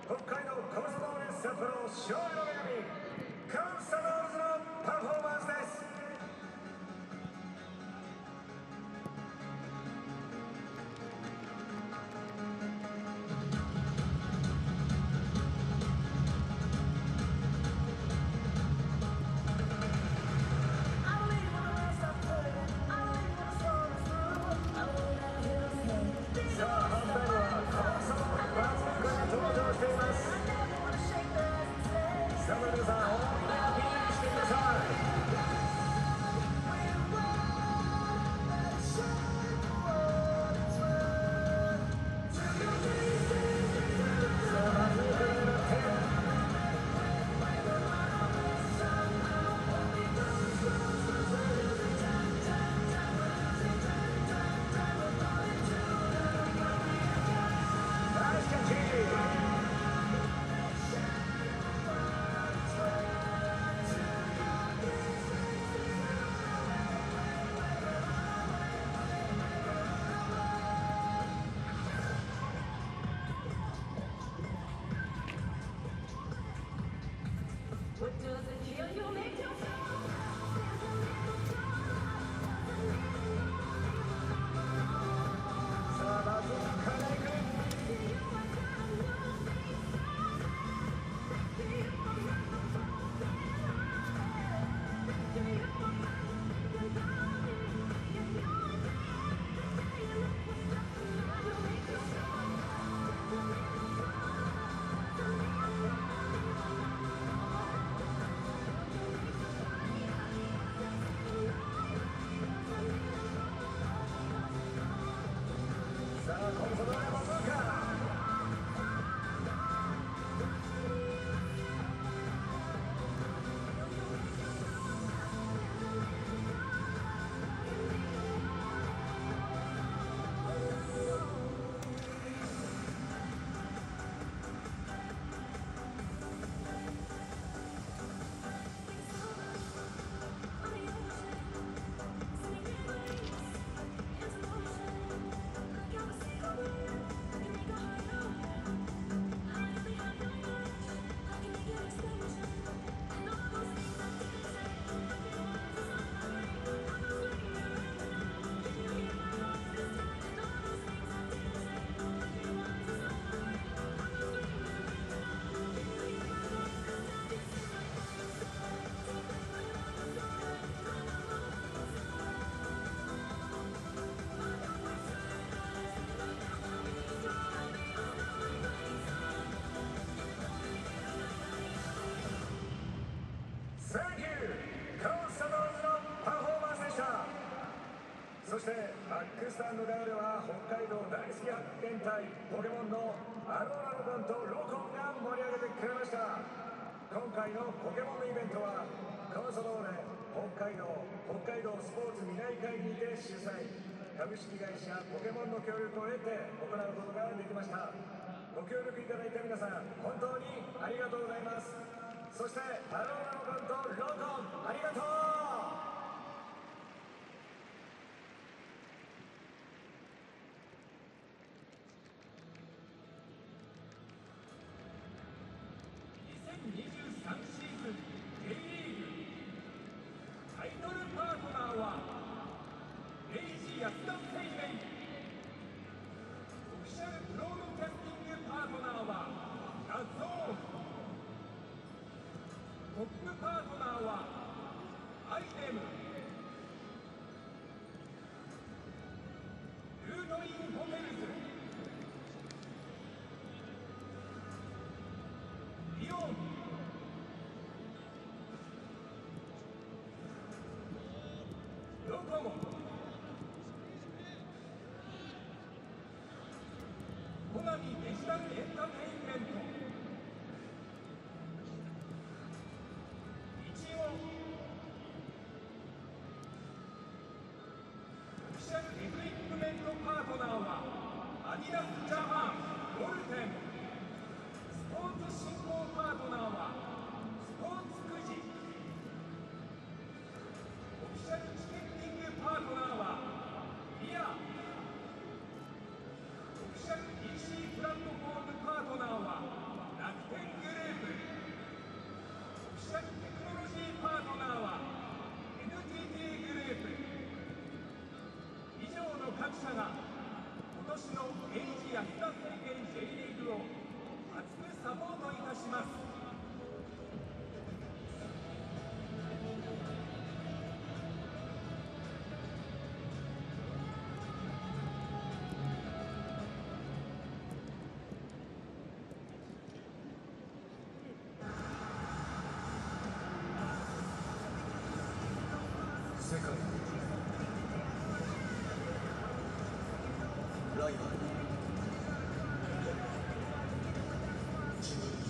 Hokkaido Consadole Sapporo Showの闇 Consadole のパフォーマンスです。さあ、反対はコンサドーレMatchweekに登場しています。そしてバックスタンド側では北海道大好き発見隊ポケモンのアローラロコンとロコンが盛り上げてくれました。今回のポケモンのイベントはコンサドーレ北海道スポーツ未来会にて主催、株式会社ポケモンの協力を得て行うことができました。ご協力いただいた皆さん本当にありがとうございます。そしてアローラロコンとロコンありがとう。2023シーズン J リーグタイトルパートナーは明治安田生命、オフィシャルブロードキャスティングパートナーはダゾーン、トップパートナーはアイテム、ルートインホテルズ、イオン、ドコモ、コナミデジタルエンターテインメント、一応オフィシャルエクイプメントパートナーはアディダスジャパン、ゴルテン、スポーツ振興パートナーはスポーツくじ、オフィシャルチケッティングパートナーはリア、オフィシャル PC プラットフォームパートナーは楽天グループ、オフィシャルテクノロジーパートナーは NTT グループ。以上の各社が今年の明治安田生命 J リーグを熱くサポートいたします。世界ライバル自分に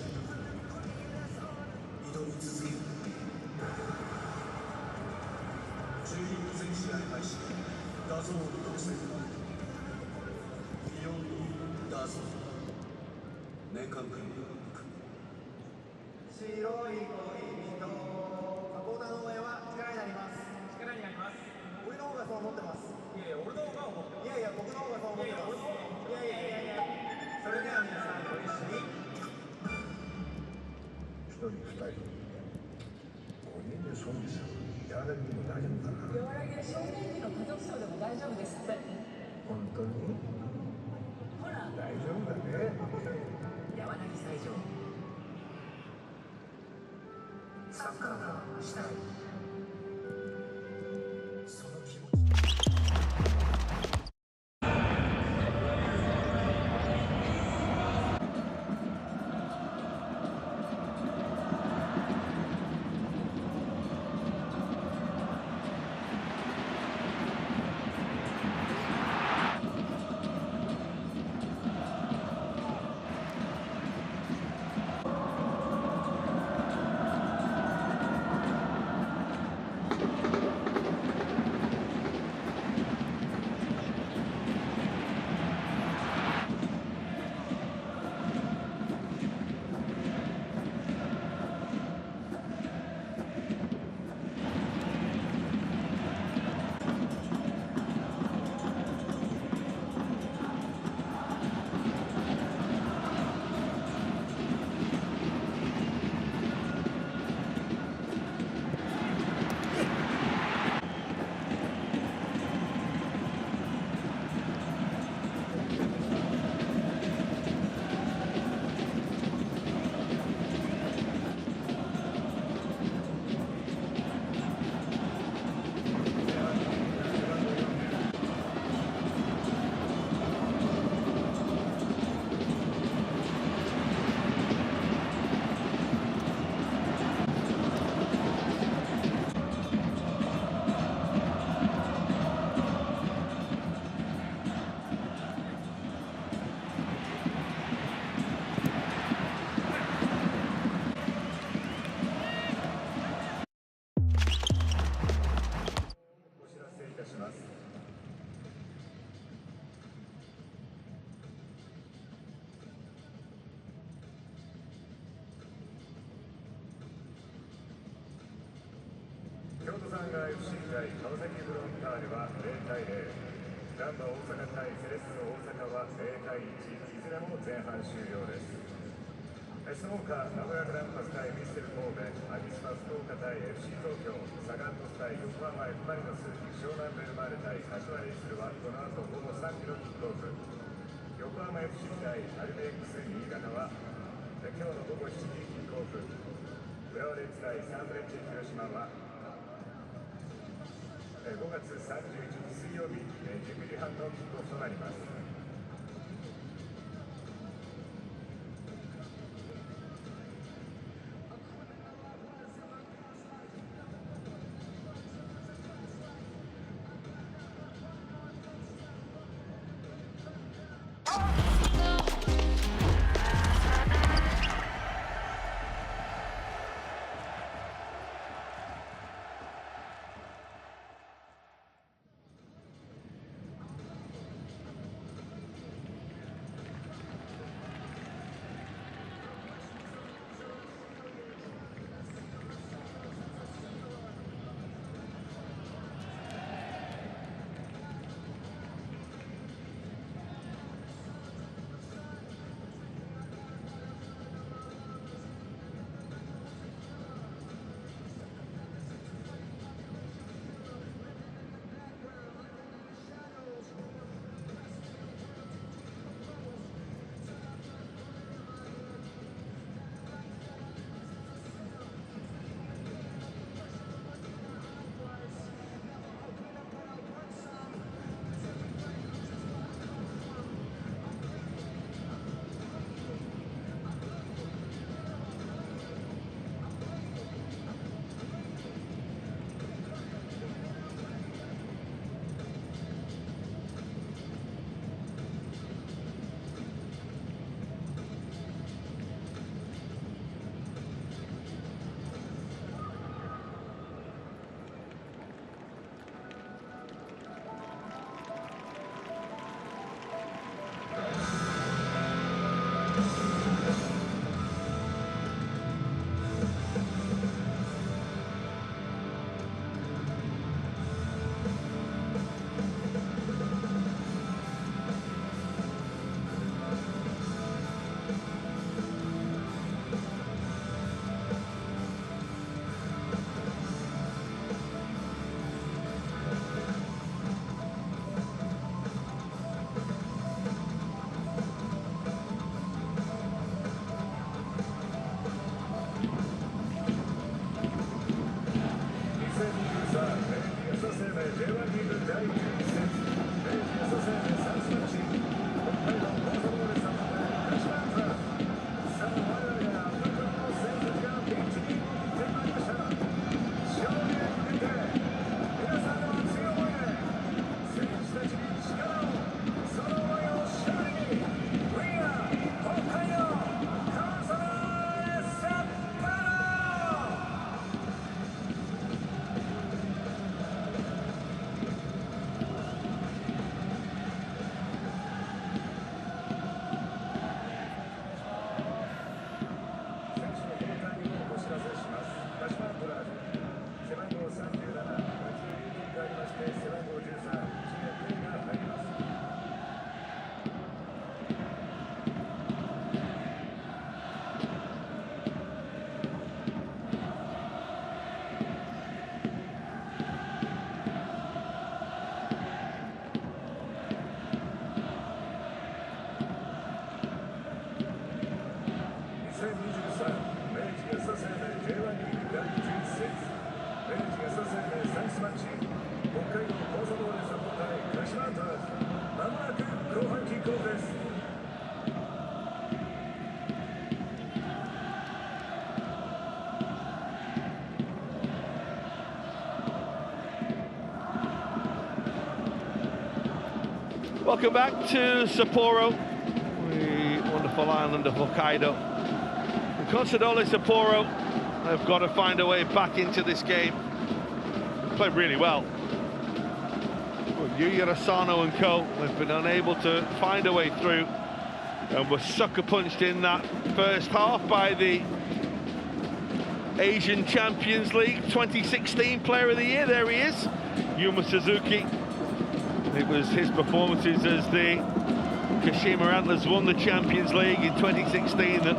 挑み続ける。J リーグ全試合配信ダゾーン独占ビヨンドダゾーン年間プレミアム白い恋人、サポーターの応援は力になります。力になります。俺の方がそう思ってます。いやいや、俺の方が思ってます。いやいや、僕の方がそう思ってます。いやいやいやいや。それでは皆さんご一緒に。一人二人5人でそうですよ。やらなくても大丈夫だから。和らげ少年期の家族葬でも大丈夫ですって。本当にほら、大丈夫だね。山柳西条。サッカーがしたい。その気持ち。川 FC 対川崎フロンターレは0対0。ガンバ大阪対セレッソ大阪は0対1。いずれも前半終了です。その他、名古屋グランパス対ヴィッセル神戸、アビスパ福岡対 FC 東京、サガン鳥栖対横浜 F ・マリノス、湘南ベルマーレ対柏レイソルはこの後午後3時のキックオフ。横浜 FC 対アルビレックス新潟は今日の午後7時キックオフ。浦和レッズ対サンフレッチェ広島は5月31日水曜日19時半のキックオフとなります。J1 リーグ第11節、明治安田生命サンスマッチ、北海道コンサドーレ札幌対鹿島アントラーズ。さあ、我々が部下の選手がピッチに戻ってまいりました。勝利へ向けて、皆さんの熱い思いで、選手たちに力を、その思いを勝利に、We are 北海道コンサドーレ札幌。鹿島アントラーズ、背番号37、内野に変わりまして、背番号13、内野健が入ります。明治安田生命 J1 リーグ第11節、明治安田生命サンスマッチ、北海道コンサドーレ札幌対鹿島アントラーズ。まもなく後半キックオフです。Welcome back to Sapporo, the wonderful island of Hokkaido. The Consadole Sapporo have got to find a way back into this game. Played really well. Yuya Asano and co have been unable to find a way through and were sucker punched in that first half by the Asian Champions League 2016 Player of the Year. There he is, Yuma Suzuki. It was his performances as the Kashima Antlers won the Champions League in 2016 that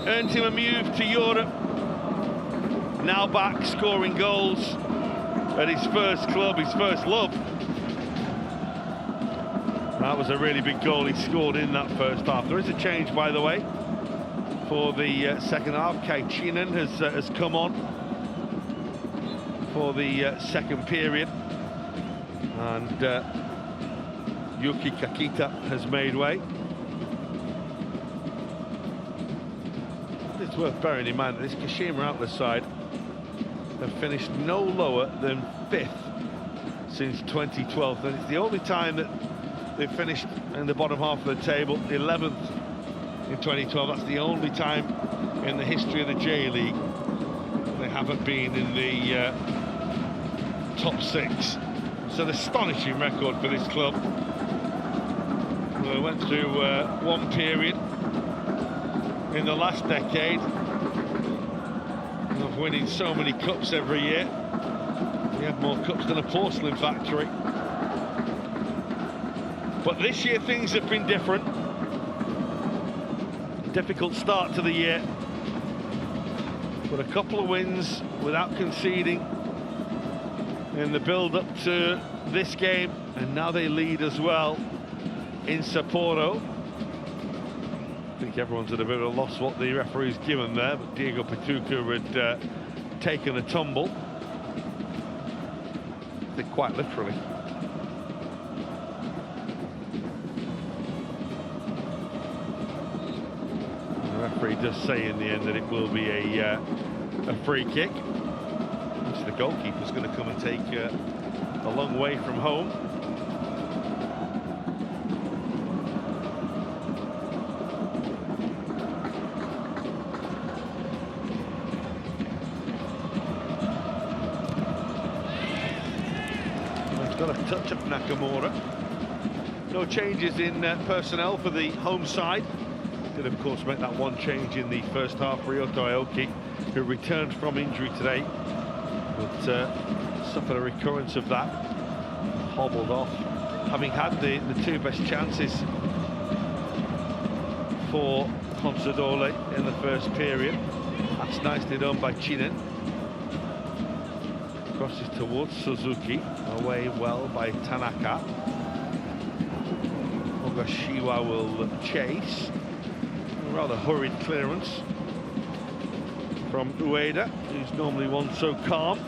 earned him a move to Europe. Now back scoring goals at his first club, his first love. That was a really big goal he scored in that first half. There is a change, by the way, for the second half. Kai Chinen has come on for the second period, and Yuki Kakita has made way. It's worth bearing in mind that this Kashima Antlers side have finished no lower than 5th since 2012, and it's the only time that they've finished in the bottom half of the table. 11th in 2012. That's the only time in the history of the J-League they haven't been in the top 6. It's an astonishing record for this club. They went through one period in the last decade of winning so many cups every year. We have more cups than a porcelain factory. But this year things have been different. Difficult start to the year, but a couple of wins without conceding in the build-up to this game, and now they lead as well in Sapporo. I think everyone's at a bit of a loss what the referee's given there, but Diego Pituca had taken a tumble. I think quite literally. The referee does say in the end that it will be a free kick. So the goalkeeper's going to come and take a long way from home. Got a touch of Nakamura. No changes in personnel for the home side. Did of course make that one change in the first half. Ryoto Aoki, who returned from injury today, but suffered a recurrence of that, hobbled off, having had the two best chances for Consadole in the first period. That's nicely done by Chinen. Crosses towards Suzuki, away well by Tanaka. Ogashiwa will chase. A rather hurried clearance from Ueda, who's normally one so calm.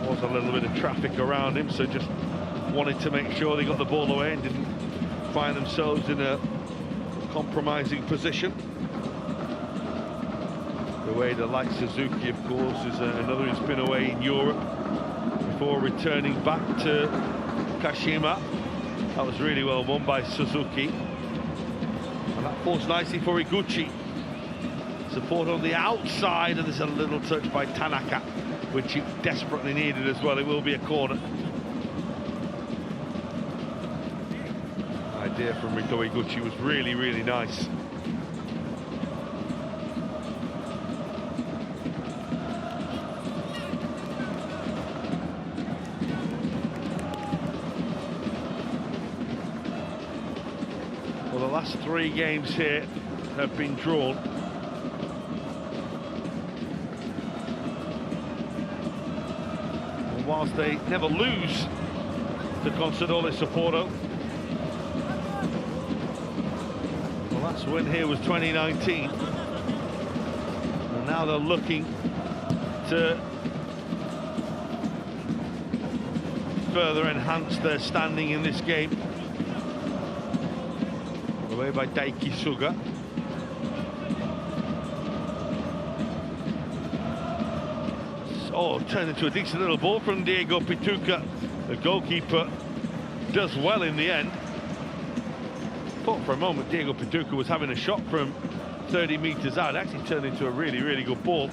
Was a little bit of traffic around him, so just wanted to make sure they got the ball away and didn't find themselves in a compromising position. Ueda, like Suzuki, of course, is another who's been away in Europe before returning back to Kashima. That was really well won by Suzuki. And that falls nicely for Iguchi. Support on the outside, and there's a little touch by Tanaka, which it desperately needed as well. It will be a corner. The idea from Rito Iguchi was really, really nice. Well, the last 3 games here have been drawn. And whilst they never lose to Consadole Sapporo, the last win here was 2019. And now they're looking to further enhance their standing in this game. Away by Daiki Suga. Oh, turned into a decent little ball from Diego Pituca. The goalkeeper does well in the end. Thought for a moment Diego Pituca was having a shot from 30 meters out. It actually turned into a really, really good ball.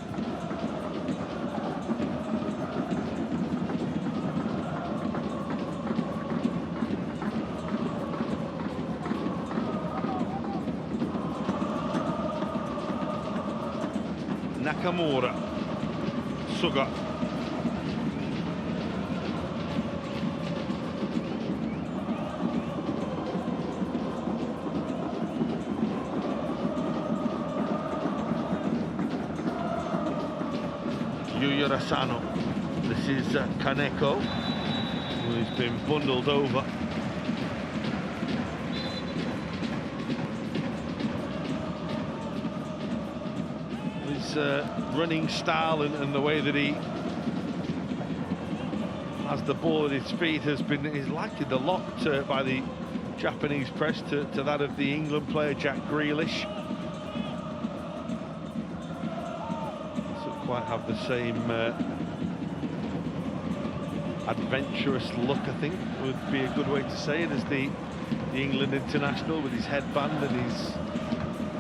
Nakamura. Suga. Yuya Asano. This is Kaneko, who's been bundled over. His running style and the way that he has the ball at his feet is likened a lot by the Japanese press to that of the England player Jack Grealish. Doesn't quite have the same adventurous look, I think would be a good way to say it, as the England international, with his headband and his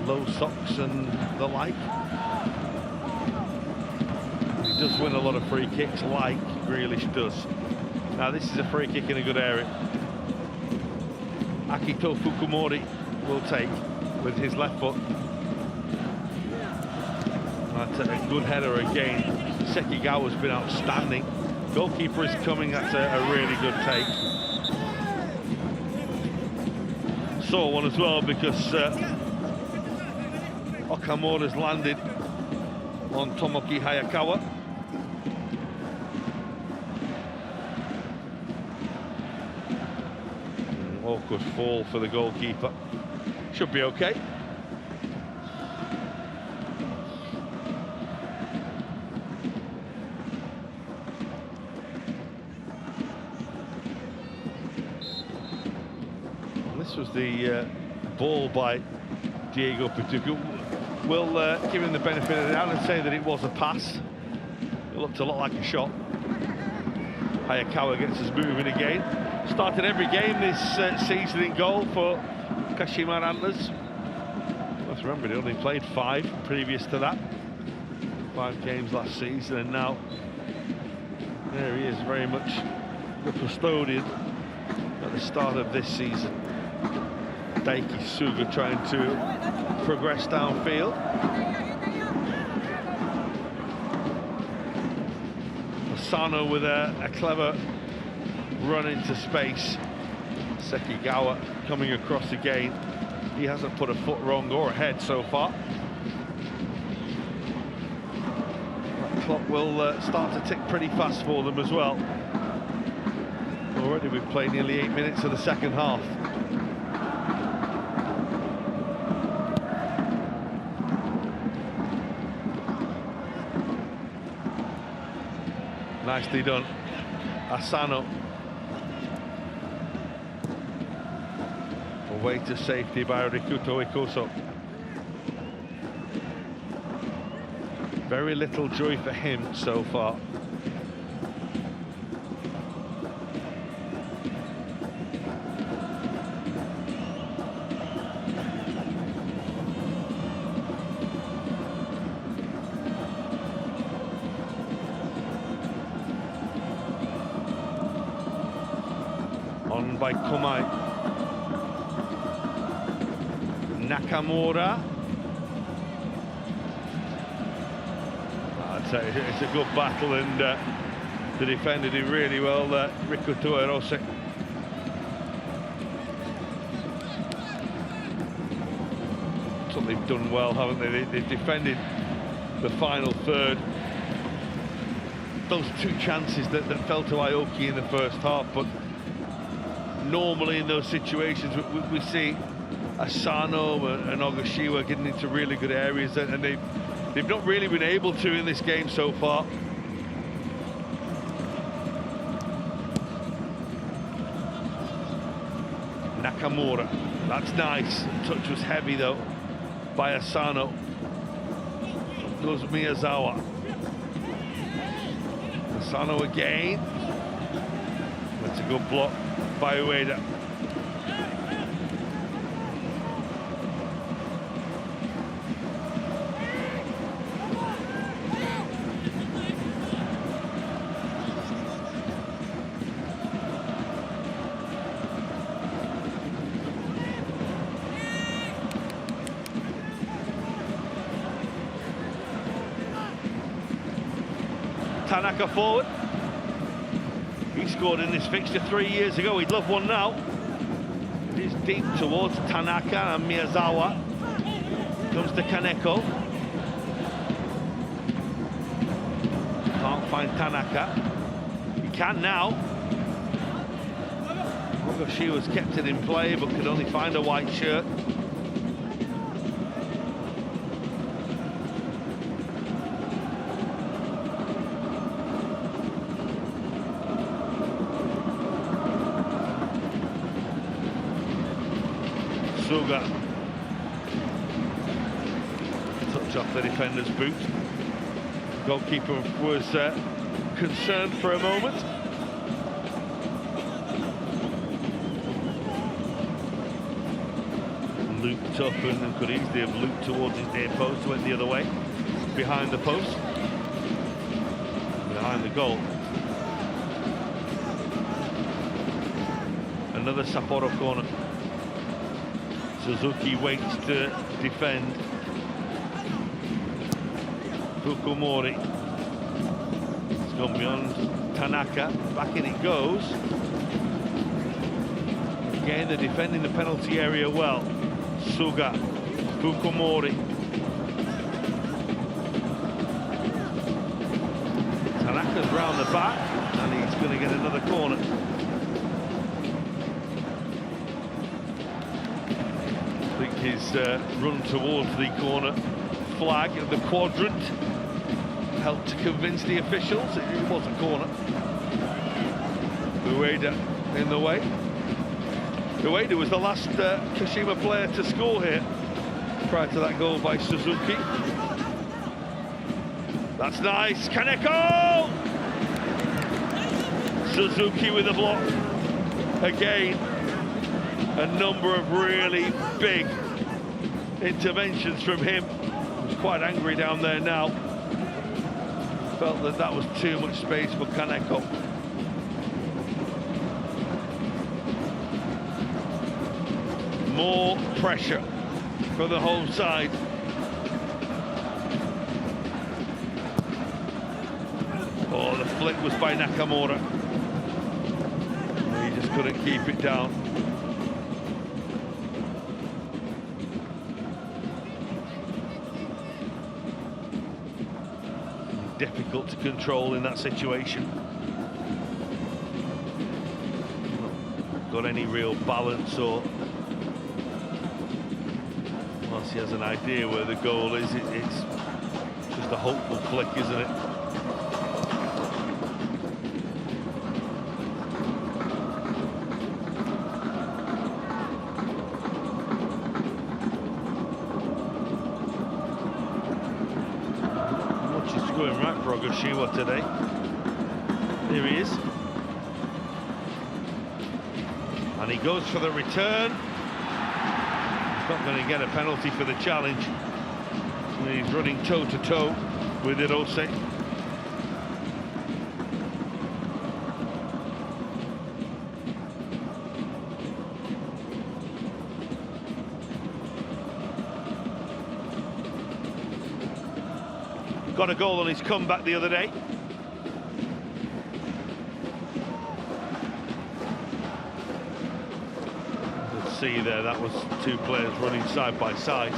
low socks and the like. He does win a lot of free kicks like Grealish does. Now this is a free kick in a good area. Akito Fukumori will take with his left foot. That's a good header again. Sekigawa's been outstanding. Goalkeeper is coming, that's a really good take. Saw one as well because Okamura's landed on Tomoki Hayakawa. Awkward fall for the goalkeeper. Should be okay. This was the ball by Diego Pituca. We'll give him the benefit of the doubt and say that it was a pass. It looked a lot like a shot. Hayakawa gets us moving again. Started every game this season in goal for Kashima Antlers. Let's remember, he only played 5 previous to that. 5 games last season, and now there he is, very much the custodian at the start of this season. Daiki Suga trying to progress downfield. Asano with a clever run into space. Sekigawa coming across again. He hasn't put a foot wrong or a head so far. That clock will start to tick pretty fast for them as well. Already we've played nearly 8 minutes of the second half. Nicely done, Asano. Away to safety by Rikuto Ikoso. Very little joy for him so far. On by Komai. Nakamura. I'd say it's a good battle, and the defender did really well, Rikuto Erose. So they've done well, haven't they? They've defended the final third. Those 2 chances that fell to Aoki in the first half, but normally in those situations we see Asano and Ogashiwa getting into really good areas, and they've not really been able to in this game so far. Nakamura, that's nice. Touch was heavy though by Asano. Up goes Miyazawa. Asano again. That's a good block by Ueda. Tanaka forward. He scored in this fixture 3 years ago. He'd love one now. He's deep towards Tanaka and Miyazawa. Comes to Kaneko. Can't find Tanaka. He can now. Ogoshiwa's kept it in play, but could only find a white shirt. Suga. Touch off the defender's boot. Goalkeeper was concerned for a moment. Looped up and could easily have looped towards his near post, went the other way, behind the post, behind the goal. Another Sapporo corner. Suzuki waits to defend. Fukumori. It's gone beyond Tanaka. Back in it goes. Again, they're defending the penalty area well. Suga. Fukumori. Tanaka's round the back, and he's going to get another corner. I think his run towards the corner flag of the quadrant helped to convince the officials it was a corner. Ueda in the way. Ueda was the last Kashima player to score here prior to that goal by Suzuki. That's nice. Kaneko! Suzuki with a block. Again, a number of really big interventions from him. He was quite angry down there now. Felt that that was too much space for Kaneko. More pressure for the home side. Oh, the flick was by Nakamura. He just couldn't keep it down. Difficult to control in that situation. Not got any real balance, or once he has an idea where the goal is, it's just a hopeful flick, isn't it? Going right for Ogoshiwa today. Here he is. And he goes for the return. He's not going to get a penalty for the challenge. And he's running toe-to-toe with Hirose. Got a goal on his comeback the other day. Let's see there, that was two players running side by side.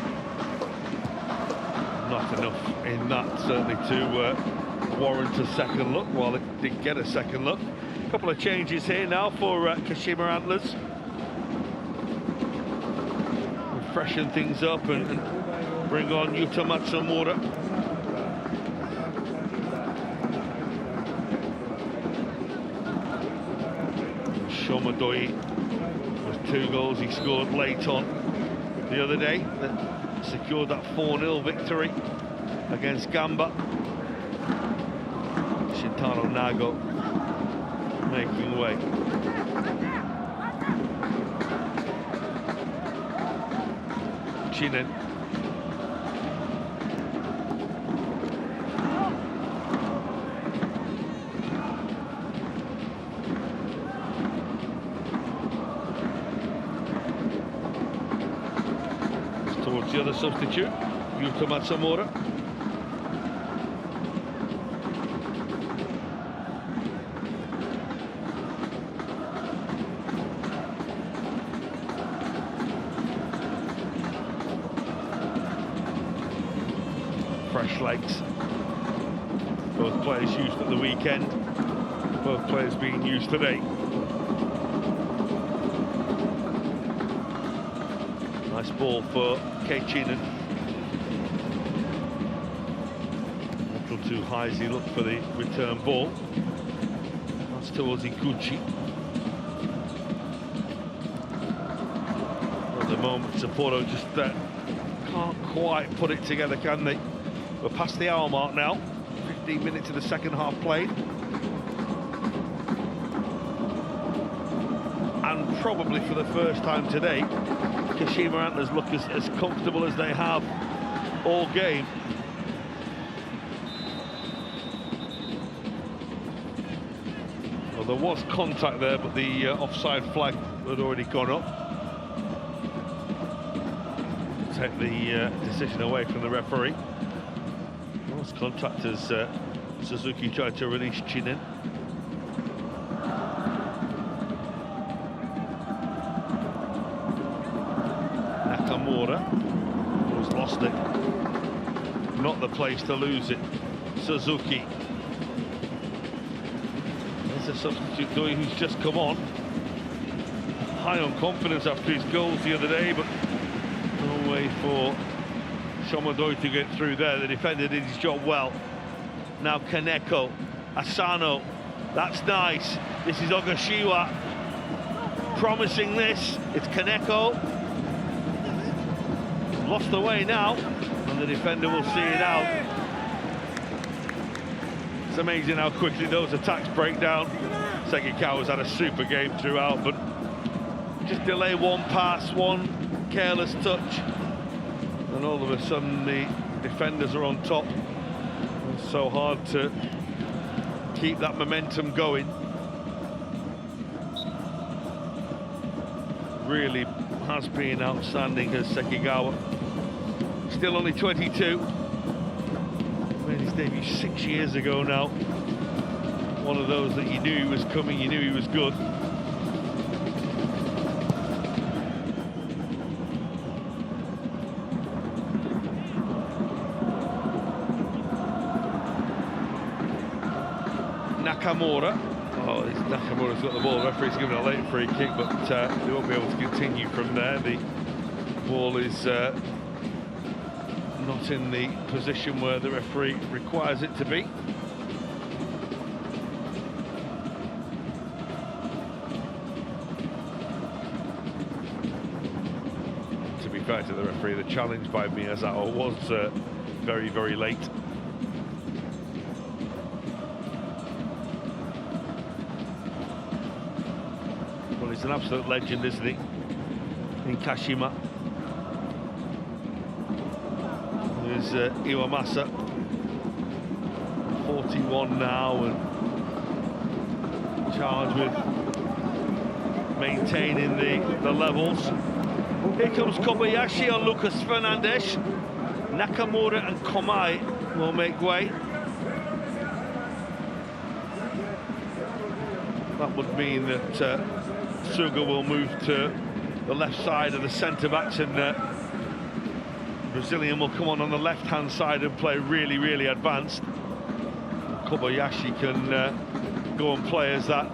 Not enough in that, certainly, to warrant a second look. Well, it did get a second look. A couple of changes here now for Kashima Antlers. We'll freshen things up and bring on Yuta Matsumura. Shomadoi was 2 goals he scored late on the other day that secured that 4-0 victory against Gamba. Shintaro Nago making way. Chinen. Towards the other substitute, Yuta Matsumura. fresh legs. Both players used at the weekend, both players being used today. Nice ball for Keichinen. A little too high as he looked for the return ball. That's towards Iguchi. At the moment, Sapporo just can't quite put it together, can they? We're past the hour mark now. 15 minutes of the second half played. And probably for the first time today, Kashima Antlers look as comfortable as they have all game. Well, there was contact there, but the offside flag had already gone up. Take the decision away from the referee. There was contact as Suzuki tried to release Chinen. Nakamura has lost it. Not the place to lose it. Suzuki. There's a substitute Doi who's just come on. High on confidence after his goals the other day, but no way for Doi to get through there. The defender did his job well. Now Kaneko, Asano, that's nice. This is Ogashiwa promising this. It's Kaneko. Lost the way now, and the defender will see it out. It's amazing how quickly those attacks break down. Sekikawa's had a super game throughout, but just delay one pass, one careless touch, and all of a sudden the defenders are on top. It's so hard to keep that momentum going. Really has been outstanding as Sekikawa. Still only 22. Made his debut 6 years ago now. One of those that you knew he was coming, you knew he was good. Nakamura. Oh, Nakamura's got the ball. The referee's given a late free kick, but they won't be able to continue from there. The ball is not in the position where the referee requires it to be. To be fair to the referee, the challenge by Miyazawa was very, very late. Well, he's an absolute legend, isn't he, in Kashima. There's Iwamasa, 41 now, and charged with maintaining the levels. Here comes Kobayashi on Lucas Fernandes. Nakamura and Komai will make way. That would mean that Suga will move to the left side of the centre-backs, and Brazilian will come on the left-hand side and play really, really advanced. Kobayashi can go and play as that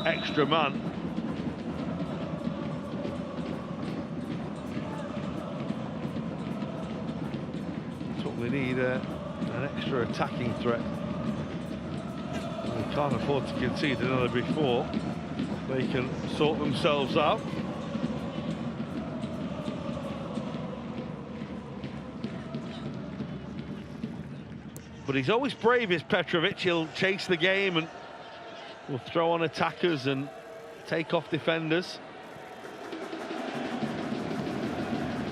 extra man. That's what we need, an extra attacking threat. We can't afford to concede another before they can sort themselves out. But he's always brave, is Petrovic. He'll chase the game and will throw on attackers and take off defenders.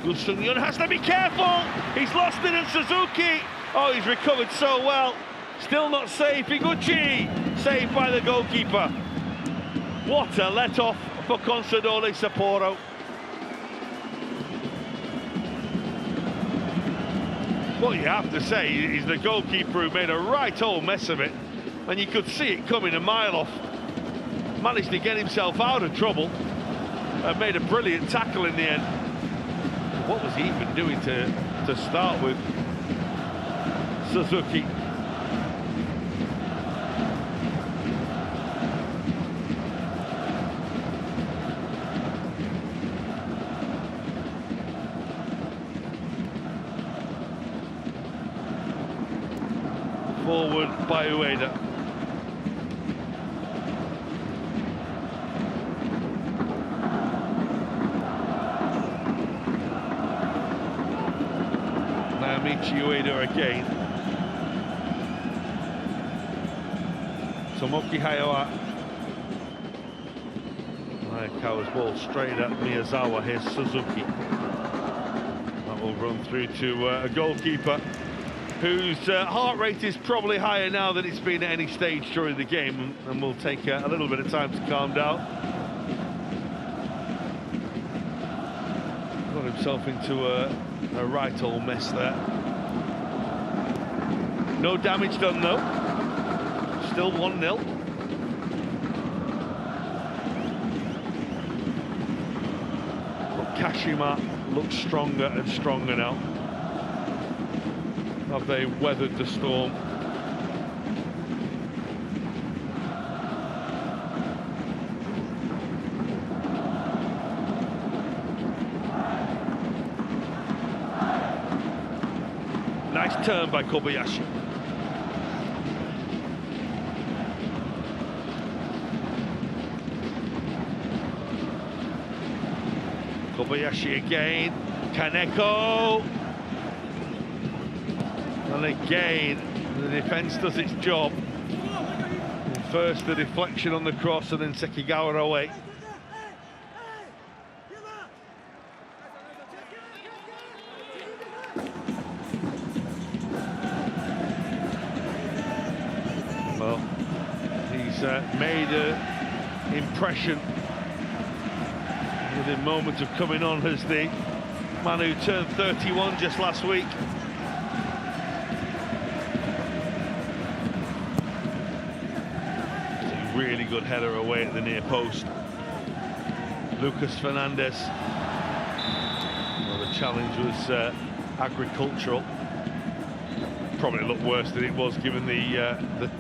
Good Sung-Yun has to be careful. He's lost it, and Suzuki. Oh, he's recovered so well. Still not safe. Iguchi saved by the goalkeeper. What a let-off for Consadole Sapporo. What you have to say is the goalkeeper who made a right old mess of it, and you could see it coming a mile off. Managed to get himself out of trouble and made a brilliant tackle in the end. What was he even doing to start with? Suzuki. Forward by Ueda. Now MEIJI Ueda again. Tomoki Hayawa. Hayakawa's ball straight at Miyazawa. Here's Suzuki. That will run through to a goalkeeper whose heart rate is probably higher now than it's been at any stage during the game, and will take a little bit of time to calm down. Got himself into a right old mess there. No damage done though. Still 1-0. But Kashima looks stronger and stronger now. Have they weathered the storm? Nice turn by Kobayashi. Kobayashi again. Kaneko. And again, the defence does its job. First the deflection on the cross, and then Sekigawa away. Well, he's made an impression within moments of coming on as the man who turned 31 just last week. Really good header away at the near post. Lucas Fernandez. Well, the challenge was agricultural. Probably looked worse than it was, given the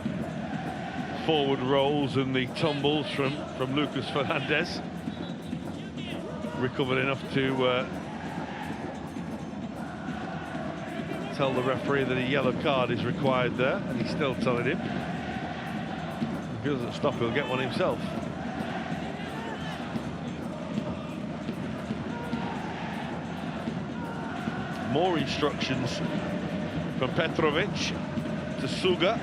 forward rolls and the tumbles from Lucas Fernandez. Recovered enough to tell the referee that a yellow card is required there, and he's still telling him. If he doesn't stop, he'll get one himself. More instructions from Petrovic to Suga.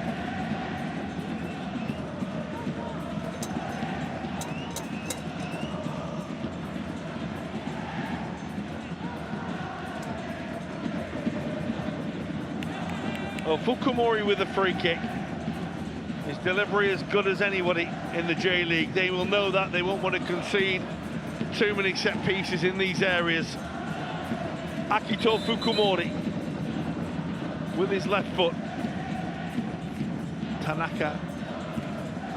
Oh, Fukumori with a free kick. His delivery as good as anybody in the J-League. They will know that. They won't want to concede too many set pieces in these areas. Akito Fukumori with his left foot. Tanaka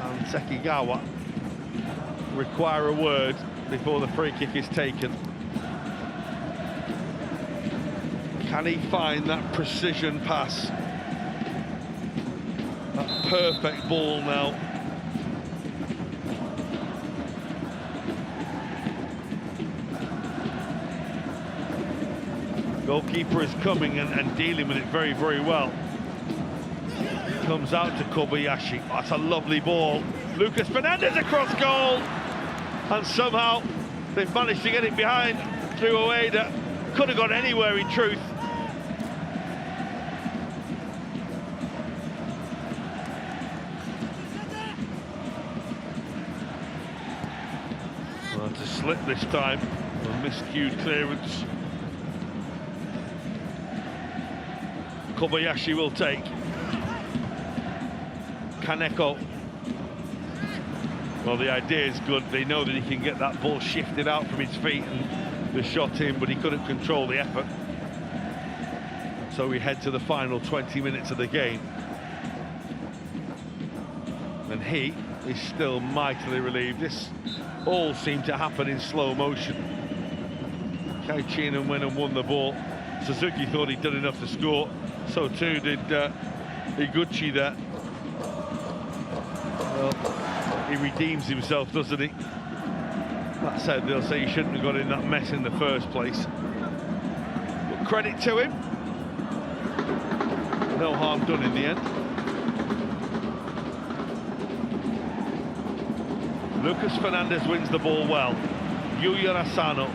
and Sekigawa require a word before the free kick is taken. Can he find that precision pass? Perfect ball now. Goalkeeper is coming and dealing with it very, very well. Comes out to Kobayashi. That's a lovely ball. Lucas Fernandez across goal. And somehow they've managed to get it behind through Ueda. Could have gone anywhere in truth. To slip this time, a miscued clearance. Kobayashi will take. Kaneko. Well, the idea is good. They know that he can get that ball shifted out from his feet and the shot in, but he couldn't control the effort. So we head to the final 20 minutes of the game. And he is still mightily relieved. This all seemed to happen in slow motion. Kaichinen went and won the ball. Suzuki thought he'd done enough to score. So too did Higuchi there. Well, he redeems himself, doesn't he? That said, they'll say he shouldn't have got in that mess in the first place. But credit to him. No harm done in the end. Lucas Fernandez wins the ball well. Yuya Asano.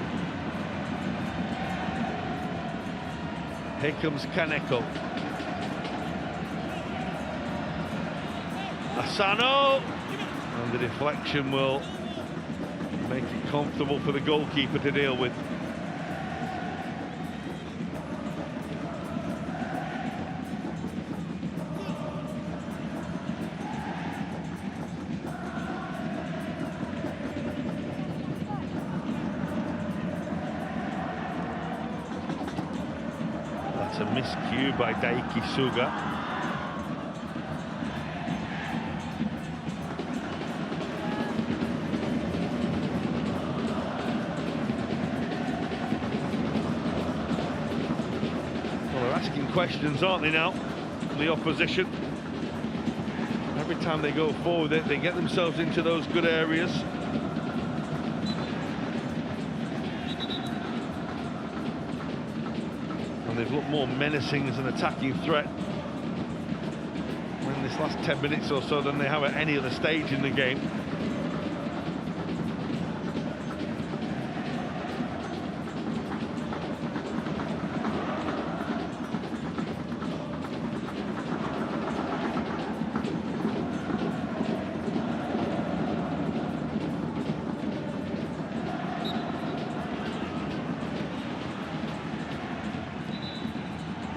Here comes Kaneko. Asano! And the deflection will make it comfortable for the goalkeeper to deal with. That's a miscue by Daiki Suga. Questions, aren't they now, the opposition? Every time they go forward, they get themselves into those good areas. And they've looked more menacing as an attacking threat in this last 10 minutes or so than they have at any other stage in the game.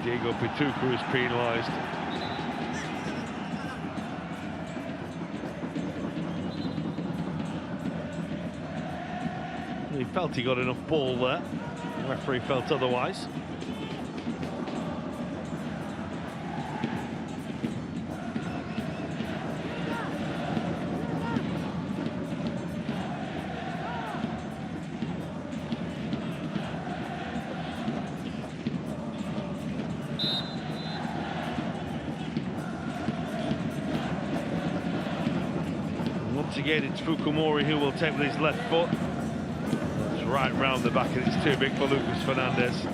Diego Pituca is penalised. He felt he got enough ball there. The referee felt otherwise. Again, it's Fukumori who will take with his left foot. It's right round the back and it's too big for Lucas Fernandez.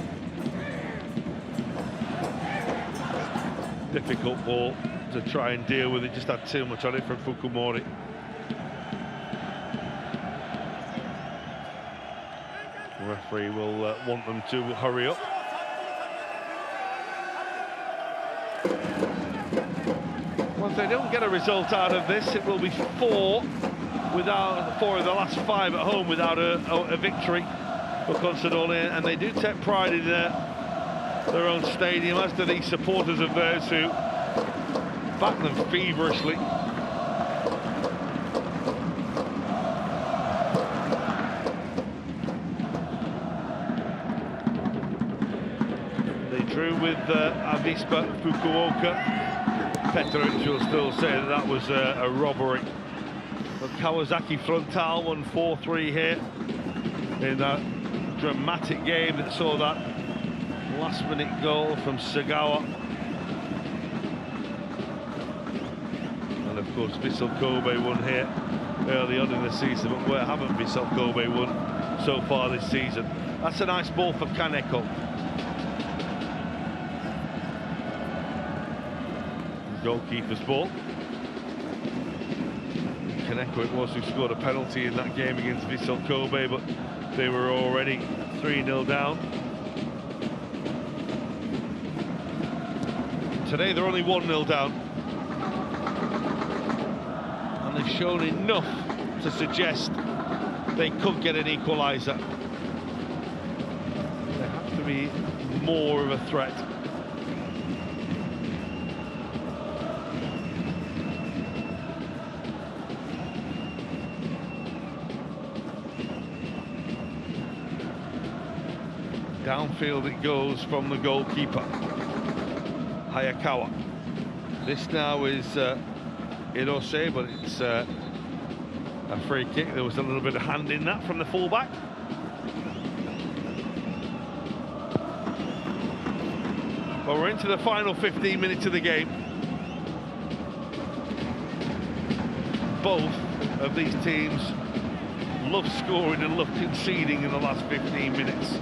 Difficult ball to try and deal with. It just had too much on it from Fukumori. The referee will want them to hurry up. If they don't get a result out of this, it will be four of the last 5 at home without a victory for Consadole, and they do take pride in their own stadium, as do these supporters of theirs who back them feverishly. They drew with Avispa Fukuoka. Petrovic will still say that was a robbery. But Kawasaki Frontal won 4-3 here in that dramatic game that saw that last-minute goal from Sagawa. And of course Vissel Kobe won here early on in the season, but where haven't Vissel Kobe won so far this season? That's a nice ball for Kaneko. Goalkeeper's ball. Kaneko it was who scored a penalty in that game against Vissel Kobe, but they were already 3-0 down. Today they're only 1-0 down. And they've shown enough to suggest they could get an equaliser. They have to be more of a threat. Downfield it goes from the goalkeeper, Hayakawa. This now is Hirose, but it's a free kick. There was a little bit of hand in that from the fullback. Well, we're into the final 15 minutes of the game. Both of these teams love scoring and love conceding in the last 15 minutes.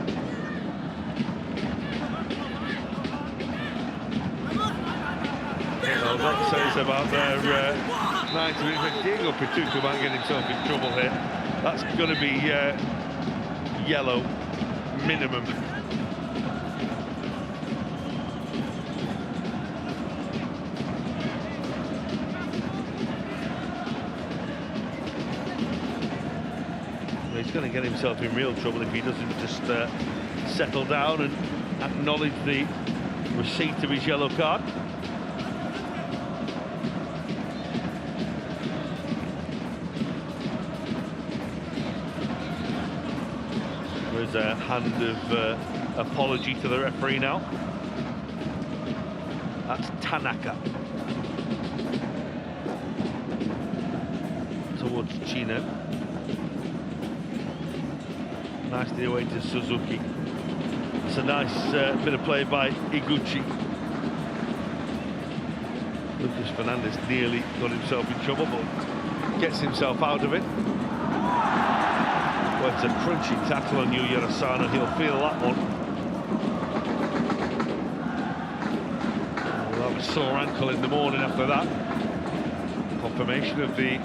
Well, that says about their 90 minutes. Diego Pituca might get himself in trouble here. That's going to be yellow minimum. He's going to get himself in real trouble if he doesn't just settle down and acknowledge the receipt of his yellow card. There's a hand of apology to the referee now. That's Tanaka. Towards Chino. Nicely away to Suzuki. It's a nice bit of play by Iguchi. Lucas Fernandez nearly got himself in trouble, but gets himself out of it. Well, it's a crunching tackle on Yuya Asano. He'll feel that one. He'll have a sore ankle in the morning after that. Confirmation of the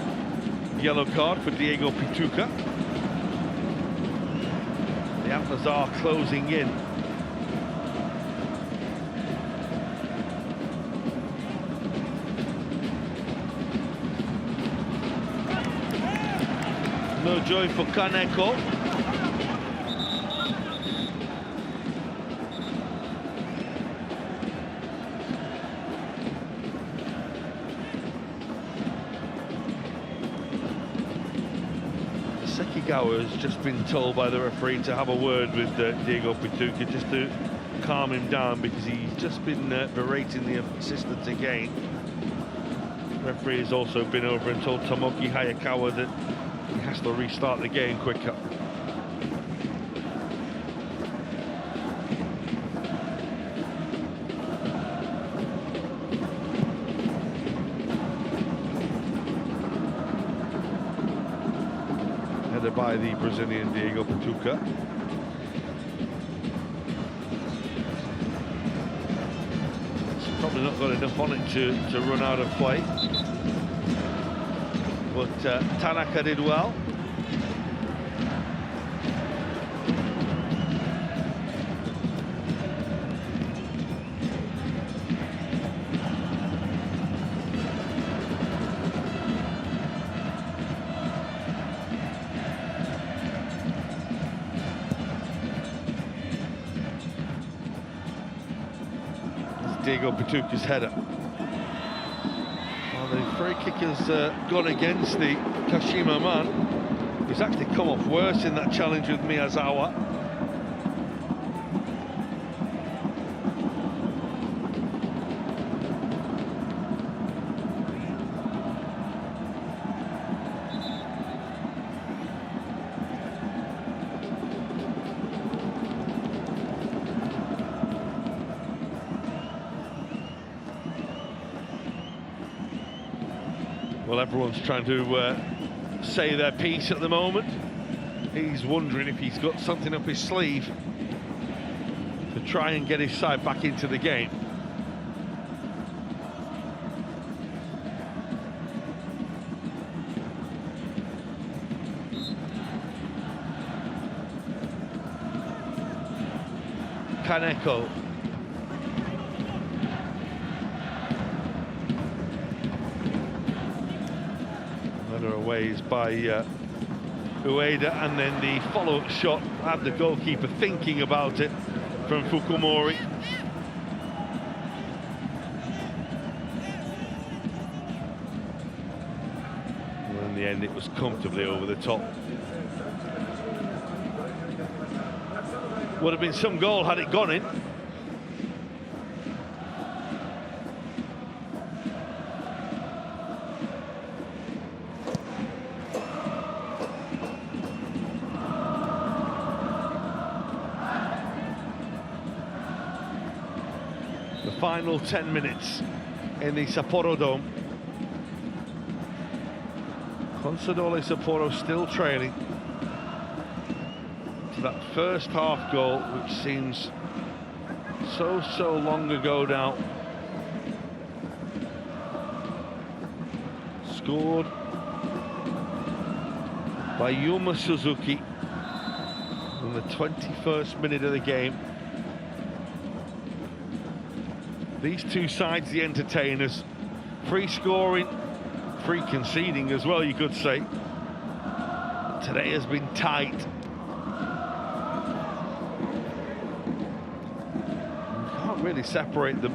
yellow card for Diego Pituca. The Antlers are closing in. No joy for Kaneko. Sekigawa has just been told by the referee to have a word with Diego Pituca just to calm him down, because he's just been berating the assistants again. The referee has also been over and told Tomoki Hayakawa that he has to restart the game quicker. Headed by the Brazilian Diego Pituca. It's probably not got enough on it to run out of play. But Tanaka did well. That's Diego Pituca's header. The free kick has gone against the Kashima man. He's actually come off worse in that challenge with Miyazawa. Well, everyone's trying to say their piece at the moment. He's wondering if he's got something up his sleeve to try and get his side back into the game. Kaneko. Ways by Ueda, and then the follow-up shot had the goalkeeper thinking about it from Fukumori. Well, in the end it was comfortably over the top. Would have been some goal had it gone in. final 10 minutes in the Sapporo Dome. Consadole Sapporo still trailing to that first half goal, which seems so long ago now. Scored by Yuma Suzuki in the 21st minute of the game. These two sides, the entertainers, free scoring, free conceding as well, you could say. Today has been tight. You can't really separate them.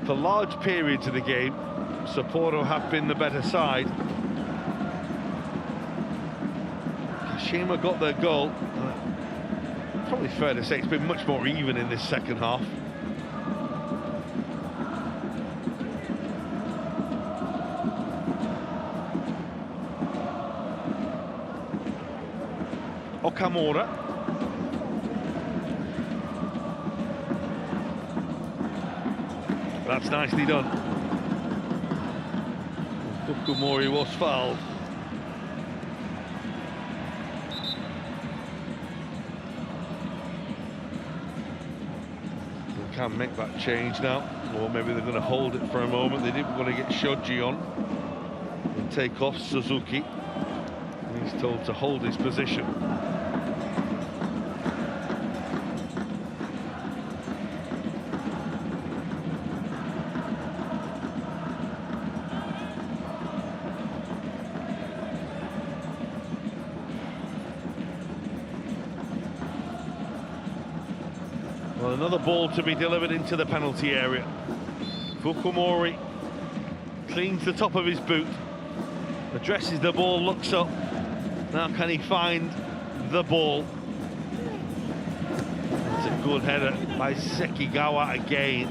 For large periods of the game, Sapporo have been the better side. Kashima got their goal. Probably fair to say it's been much more even in this second half. Okamura. That's nicely done. Fukumori was fouled. They can make that change now, or maybe they're going to hold it for a moment. They didn't want to get Shoji on and take off Suzuki. He's told to hold his position. Well, another ball to be delivered into the penalty area. Fukumori cleans the top of his boot, addresses the ball, looks up. Now can he find the ball? It's a good header by Sekigawa again.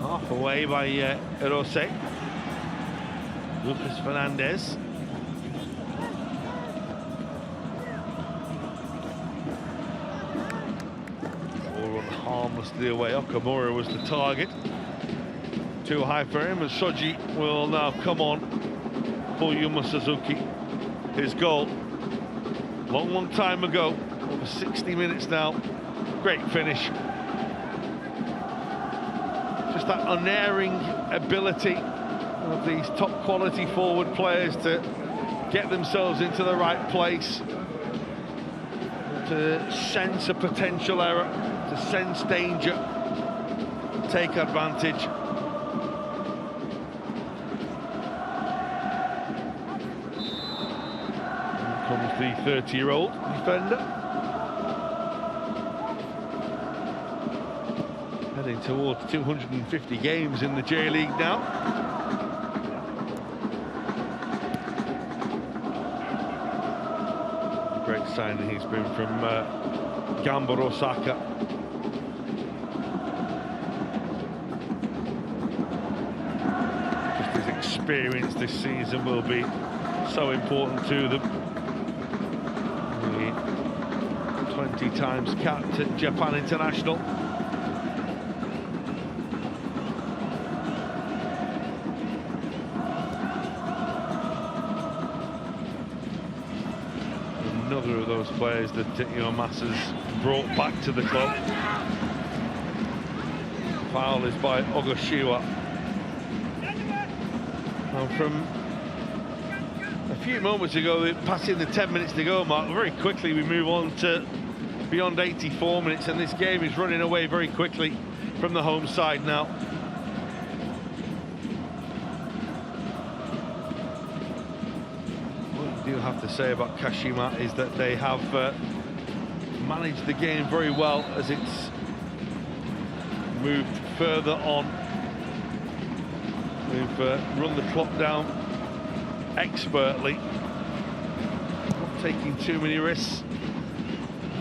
Half away by Hirose. Lucas Fernandez. Ball run harmlessly away. Okamura was the target. Too high for him, and Shoji will now come on for Yuma Suzuki. His goal, long time ago, over 60 minutes now. Great finish. Just that unerring ability of these top quality forward players to get themselves into the right place, to sense a potential error, to sense danger, take advantage. Comes the 30-year-old defender. Heading towards 250 games in the J-League now. A great signing he's been from Gamba Osaka. Just his experience this season will be so important to them. 20 times capped at Japan International. Another of those players that Masa's brought back to the club. Foul is by Ogashiwa. And from a few moments ago, passing the 10 minutes to go mark, very quickly we move on to beyond 84 minutes, and this game is running away very quickly from the home side now. What you do have to say about Kashima is that they have managed the game very well as it's moved further on. We've run the clock down expertly, not taking too many risks,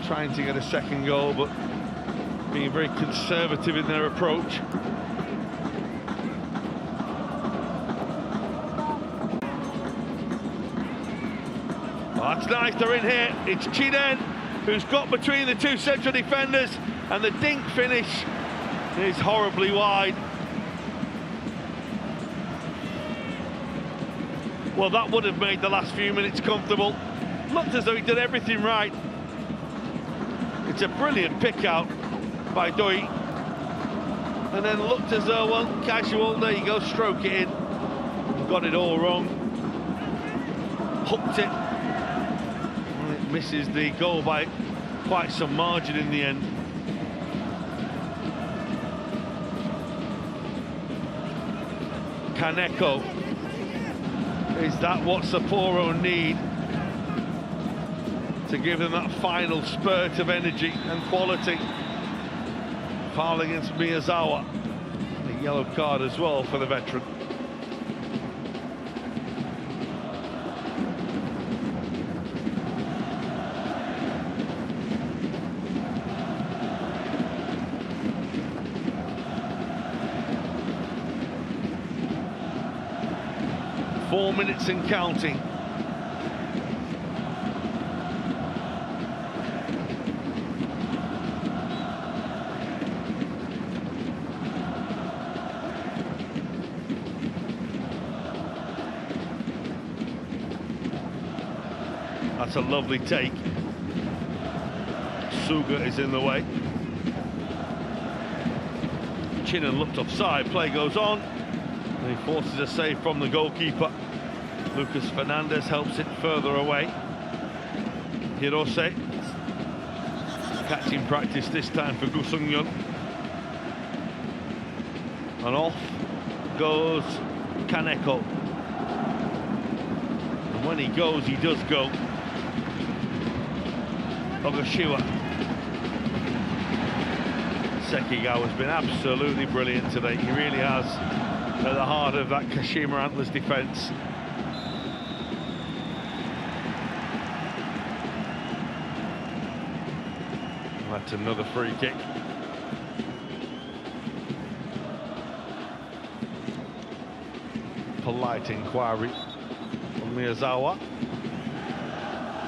trying to get a second goal, but being very conservative in their approach. Oh, that's nice, they're in here. It's Chiden who's got between the two central defenders. And the dink finish is horribly wide. Well, that would have made the last few minutes comfortable. Looked as though he did everything right. It's a brilliant pick out by Doi. And then looked as though, well, casual, there you go, stroke it in. Got it all wrong. Hooked it. And it misses the goal by quite some margin in the end. Kaneko. Is that what Sapporo need to give them that final spurt of energy and quality? Foul against Miyazawa. A yellow card as well for the veteran. Four minutes and counting. That's a lovely take. Suga is in the way. Chinnen looked offside, play goes on. And he forces a save from the goalkeeper. Lucas Fernandez helps it further away. Hirose. Catching practice this time for Gu Sung-yeon. And off goes Kaneko. And when he goes, he does go. Ogashiwa. Sekigawa's been absolutely brilliant today. He really has, at the heart of that Kashima Antlers defence. That's another free kick. Polite inquiry from Miyazawa.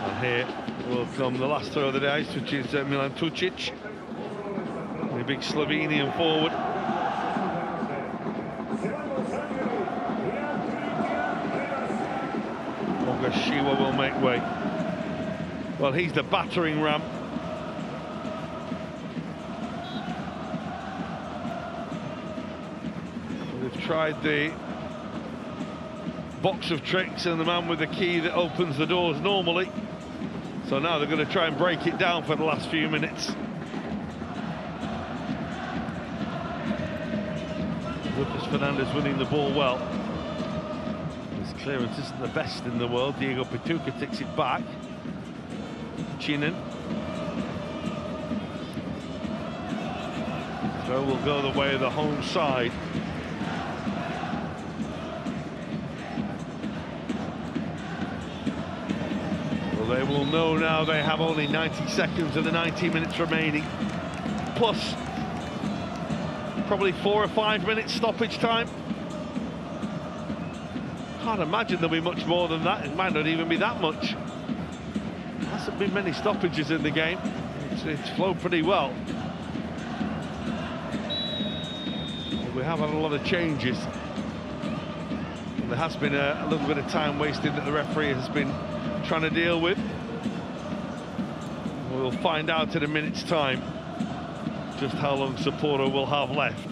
And here will come the last throw of the day, which is Milan Tucic, the big Slovenian forward. Ogashiwa will make way. Well, he's the battering ram. They've tried the box of tricks and the man with the key that opens the doors normally. So now they're going to try and break it down for the last few minutes. Lucas Fernandez winning the ball well. His clearance isn't the best in the world. Diego Pituca takes it back. Chinnen. Throw will go the way of the home side. They will know now they have only 90 seconds of the 90 minutes remaining, plus probably 4 or 5 minutes stoppage time. Can't imagine there'll be much more than that. It might not even be that much. Hasn't been many stoppages in the game. It's flowed pretty well. But we have had a lot of changes. There has been a little bit of time wasted that the referee has been trying to deal with. We'll find out in a minute's time just how long Sapporo will have left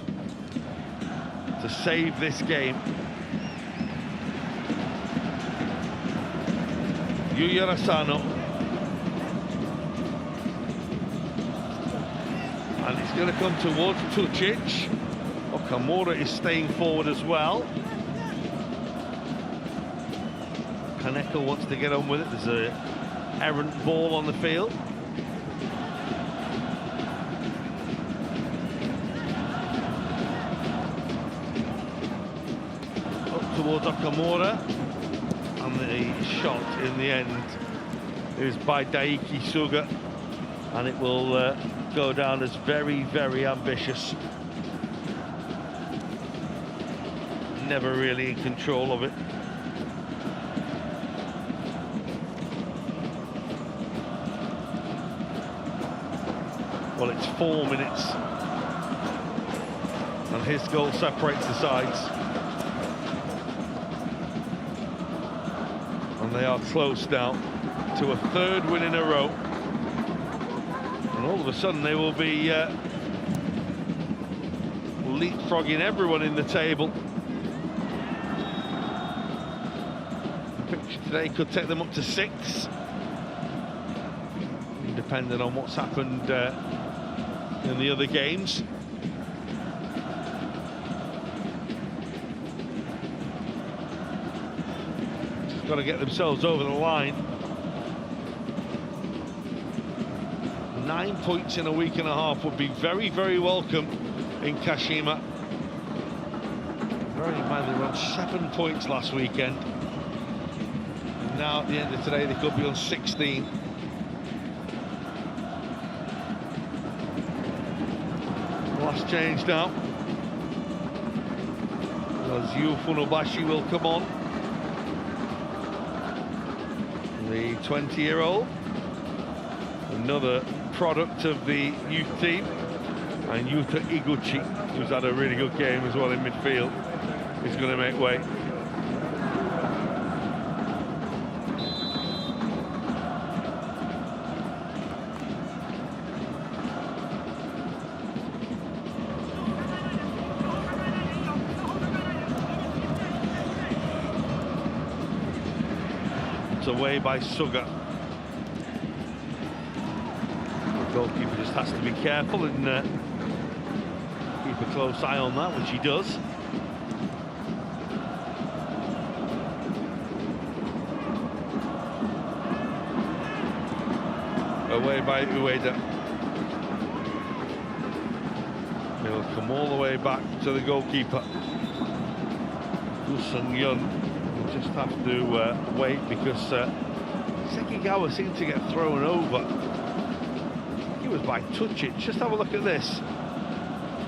to save this game. Yuya Rasano. And it's going to come towards Tucic. Okamura is staying forward as well. Kaneko wants to get on with it. There's an errant ball on the field. Up towards Okamura. And the shot in the end is by Daiki Suga. And it will go down as very, very ambitious. Never really in control of it. Well, it's 4 minutes. And his goal separates the sides. And they are close now to a third win in a row. And all of a sudden they will be leapfrogging everyone in the table. The picture today could take them up to 6. Depending on what's happened in the other games. Just got to get themselves over the line. 9 points in a week and a half would be very, very welcome in Kashima. Bearing in mind they were on 7 points last weekend. And now at the end of today they could be on 16. Last change now. As Yu Funobashi will come on. The 20-year-old. Another product of the youth team. And Yuta Iguchi, who's had a really good game as well in midfield, is going to make way. Away by Suga. The goalkeeper just has to be careful and keep a close eye on that, which he does. Away by Ueda. He'll come all the way back to the goalkeeper. Gu Sung-yun. Just have to wait because Sekigawa seemed to get thrown over. He was by Tucic. Just have a look at this.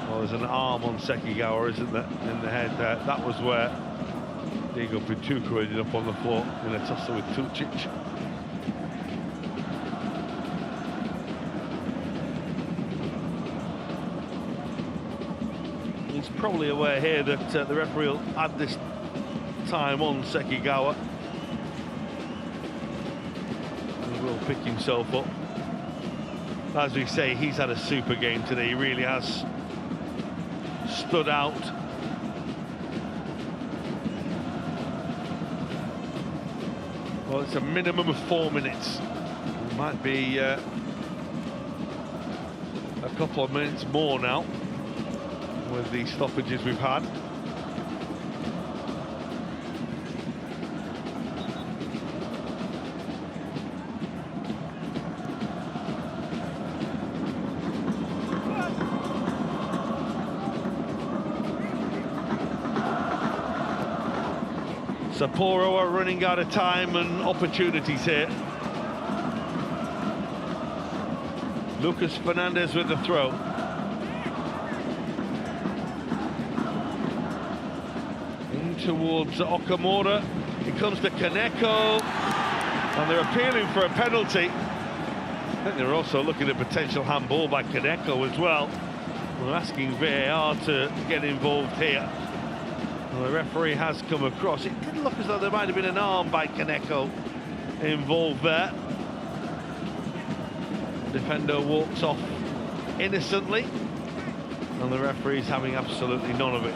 Well, there's an arm on Sekigawa, isn't there, in the head there. That was where Diego Pituca ended up on the floor in a tussle with Tucic. He's probably aware here that the referee will add this time on Sekigawa. He will pick himself up. As we say, he's had a super game today. He really has stood out. Well, it's a minimum of 4 minutes. It might be a couple of minutes more now with the stoppages we've had. Sapporo are running out of time and opportunities here. Lucas Fernandez with the throw. In towards Okamura. It comes to Kaneko. And they're appealing for a penalty. I think they're also looking at potential handball by Kaneko as well. We're asking VAR to get involved here. Well, the referee has come across. It did look as though there might have been an arm by Kaneko involved there. Defender walks off innocently, and the referee's having absolutely none of it.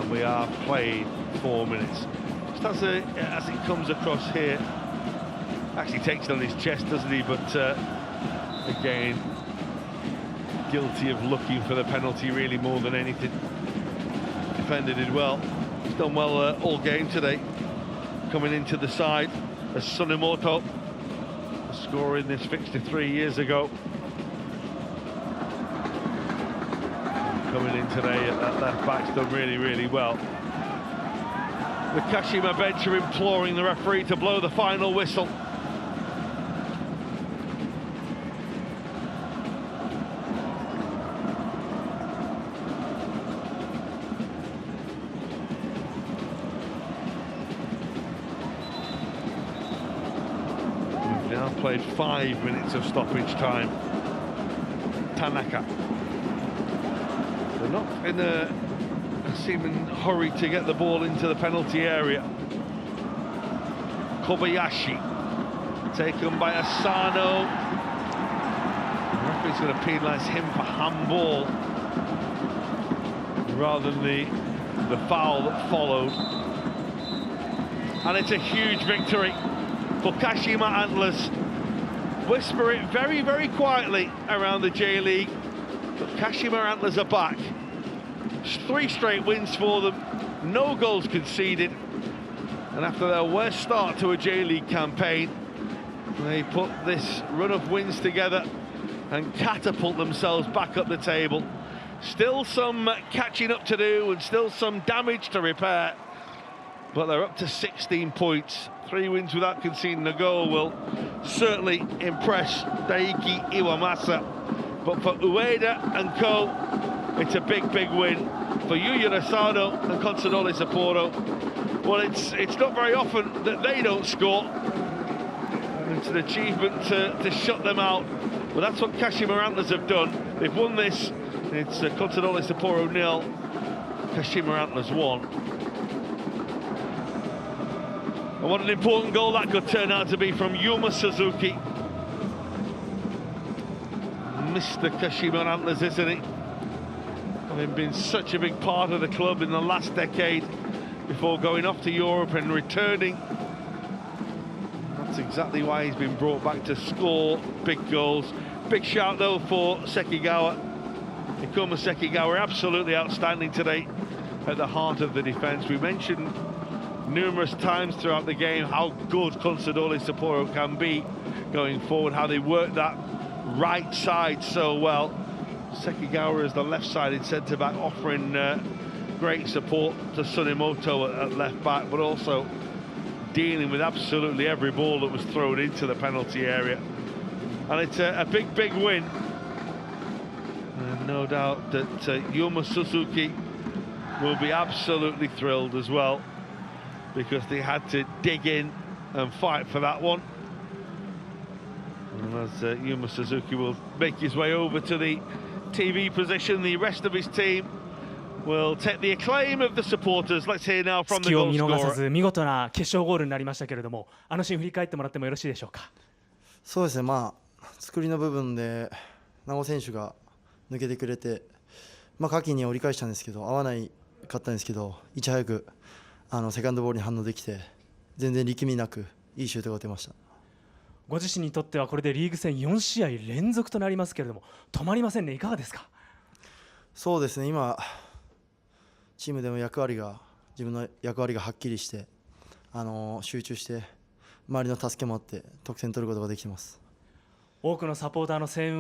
And we are playing 4 minutes. Just as it comes across here, actually takes it on his chest, doesn't he? But again, guilty of looking for the penalty really more than anything. Defender did well. He's done well all game today. Coming into the side as Tsunemoto, scoring this fixture 3 years ago. Coming in today at that left back's done really, really well. The Kashima bench are imploring the referee to blow the final whistle. now played 5 minutes of stoppage time. Tanaka. They're not in a seeming hurry to get the ball into the penalty area. Kobayashi, taken by Asano. The referee's going to penalise him for handball rather than the foul that followed. And it's a huge victory for Kashima Antlers. Whisper it very, very quietly around the J-League, but Kashima Antlers are back. 3 straight wins for them, no goals conceded, and after their worst start to a J-League campaign, they put this run of wins together and catapult themselves back up the table. Still some catching up to do and still some damage to repair, but they're up to 16 points. 3 wins without conceding a goal will certainly impress Daiki Iwamasa. But for Ueda and co, it's a big, big win. For MEIJI YASUDA and Consadole Sapporo, well, it's not very often that they don't score. It's an achievement to shut them out. But that's what Kashima Antlers have done. They've won this. It's Consadole Sapporo 0, Kashima Antlers 1. And what an important goal that could turn out to be from Yuma Suzuki. Mr. Kashima Antlers, isn't he? Having been such a big part of the club in the last decade before going off to Europe and returning. That's exactly why he's been brought back to score big goals. Big shout though for Sekigawa. Ikuma Sekigawa, absolutely outstanding today at the heart of the defence. We mentioned numerous times throughout the game how good Consadole Sapporo can be going forward, how they work that right side so well. Sekigawa is the left-sided centre-back, offering great support to Tsunemoto at left back, but also dealing with absolutely every ball that was thrown into the penalty area. And it's a big, big win. And no doubt that Yuma Suzuki will be absolutely thrilled as well, because they had to dig in and fight for that one. And as Yuma Suzuki will make his way over to the TV position, the rest of his team will take the acclaim of the supporters. Let's hear now from the 隙を goal 見逃さ scorer. ず見事な決勝ゴールになりましたけれども、あのシーン振り返ってもらってもよろしいでしょうか。そうですね、作りの部分で名護選手が抜けてくれて、下記に折り返したんですけど、合わないかったんですけど、いち早くセカンドボールに反応できて、全然力みなくいいシュートが打てました。ご自身にとってはこれでリーグ戦4試合連続となりますけれども、止まりませんね。いかがですか。そうですね、今チームでも自分の役割がはっきりして、集中して周りの助けもあって得点取ることができてます。多くのサポーターの声援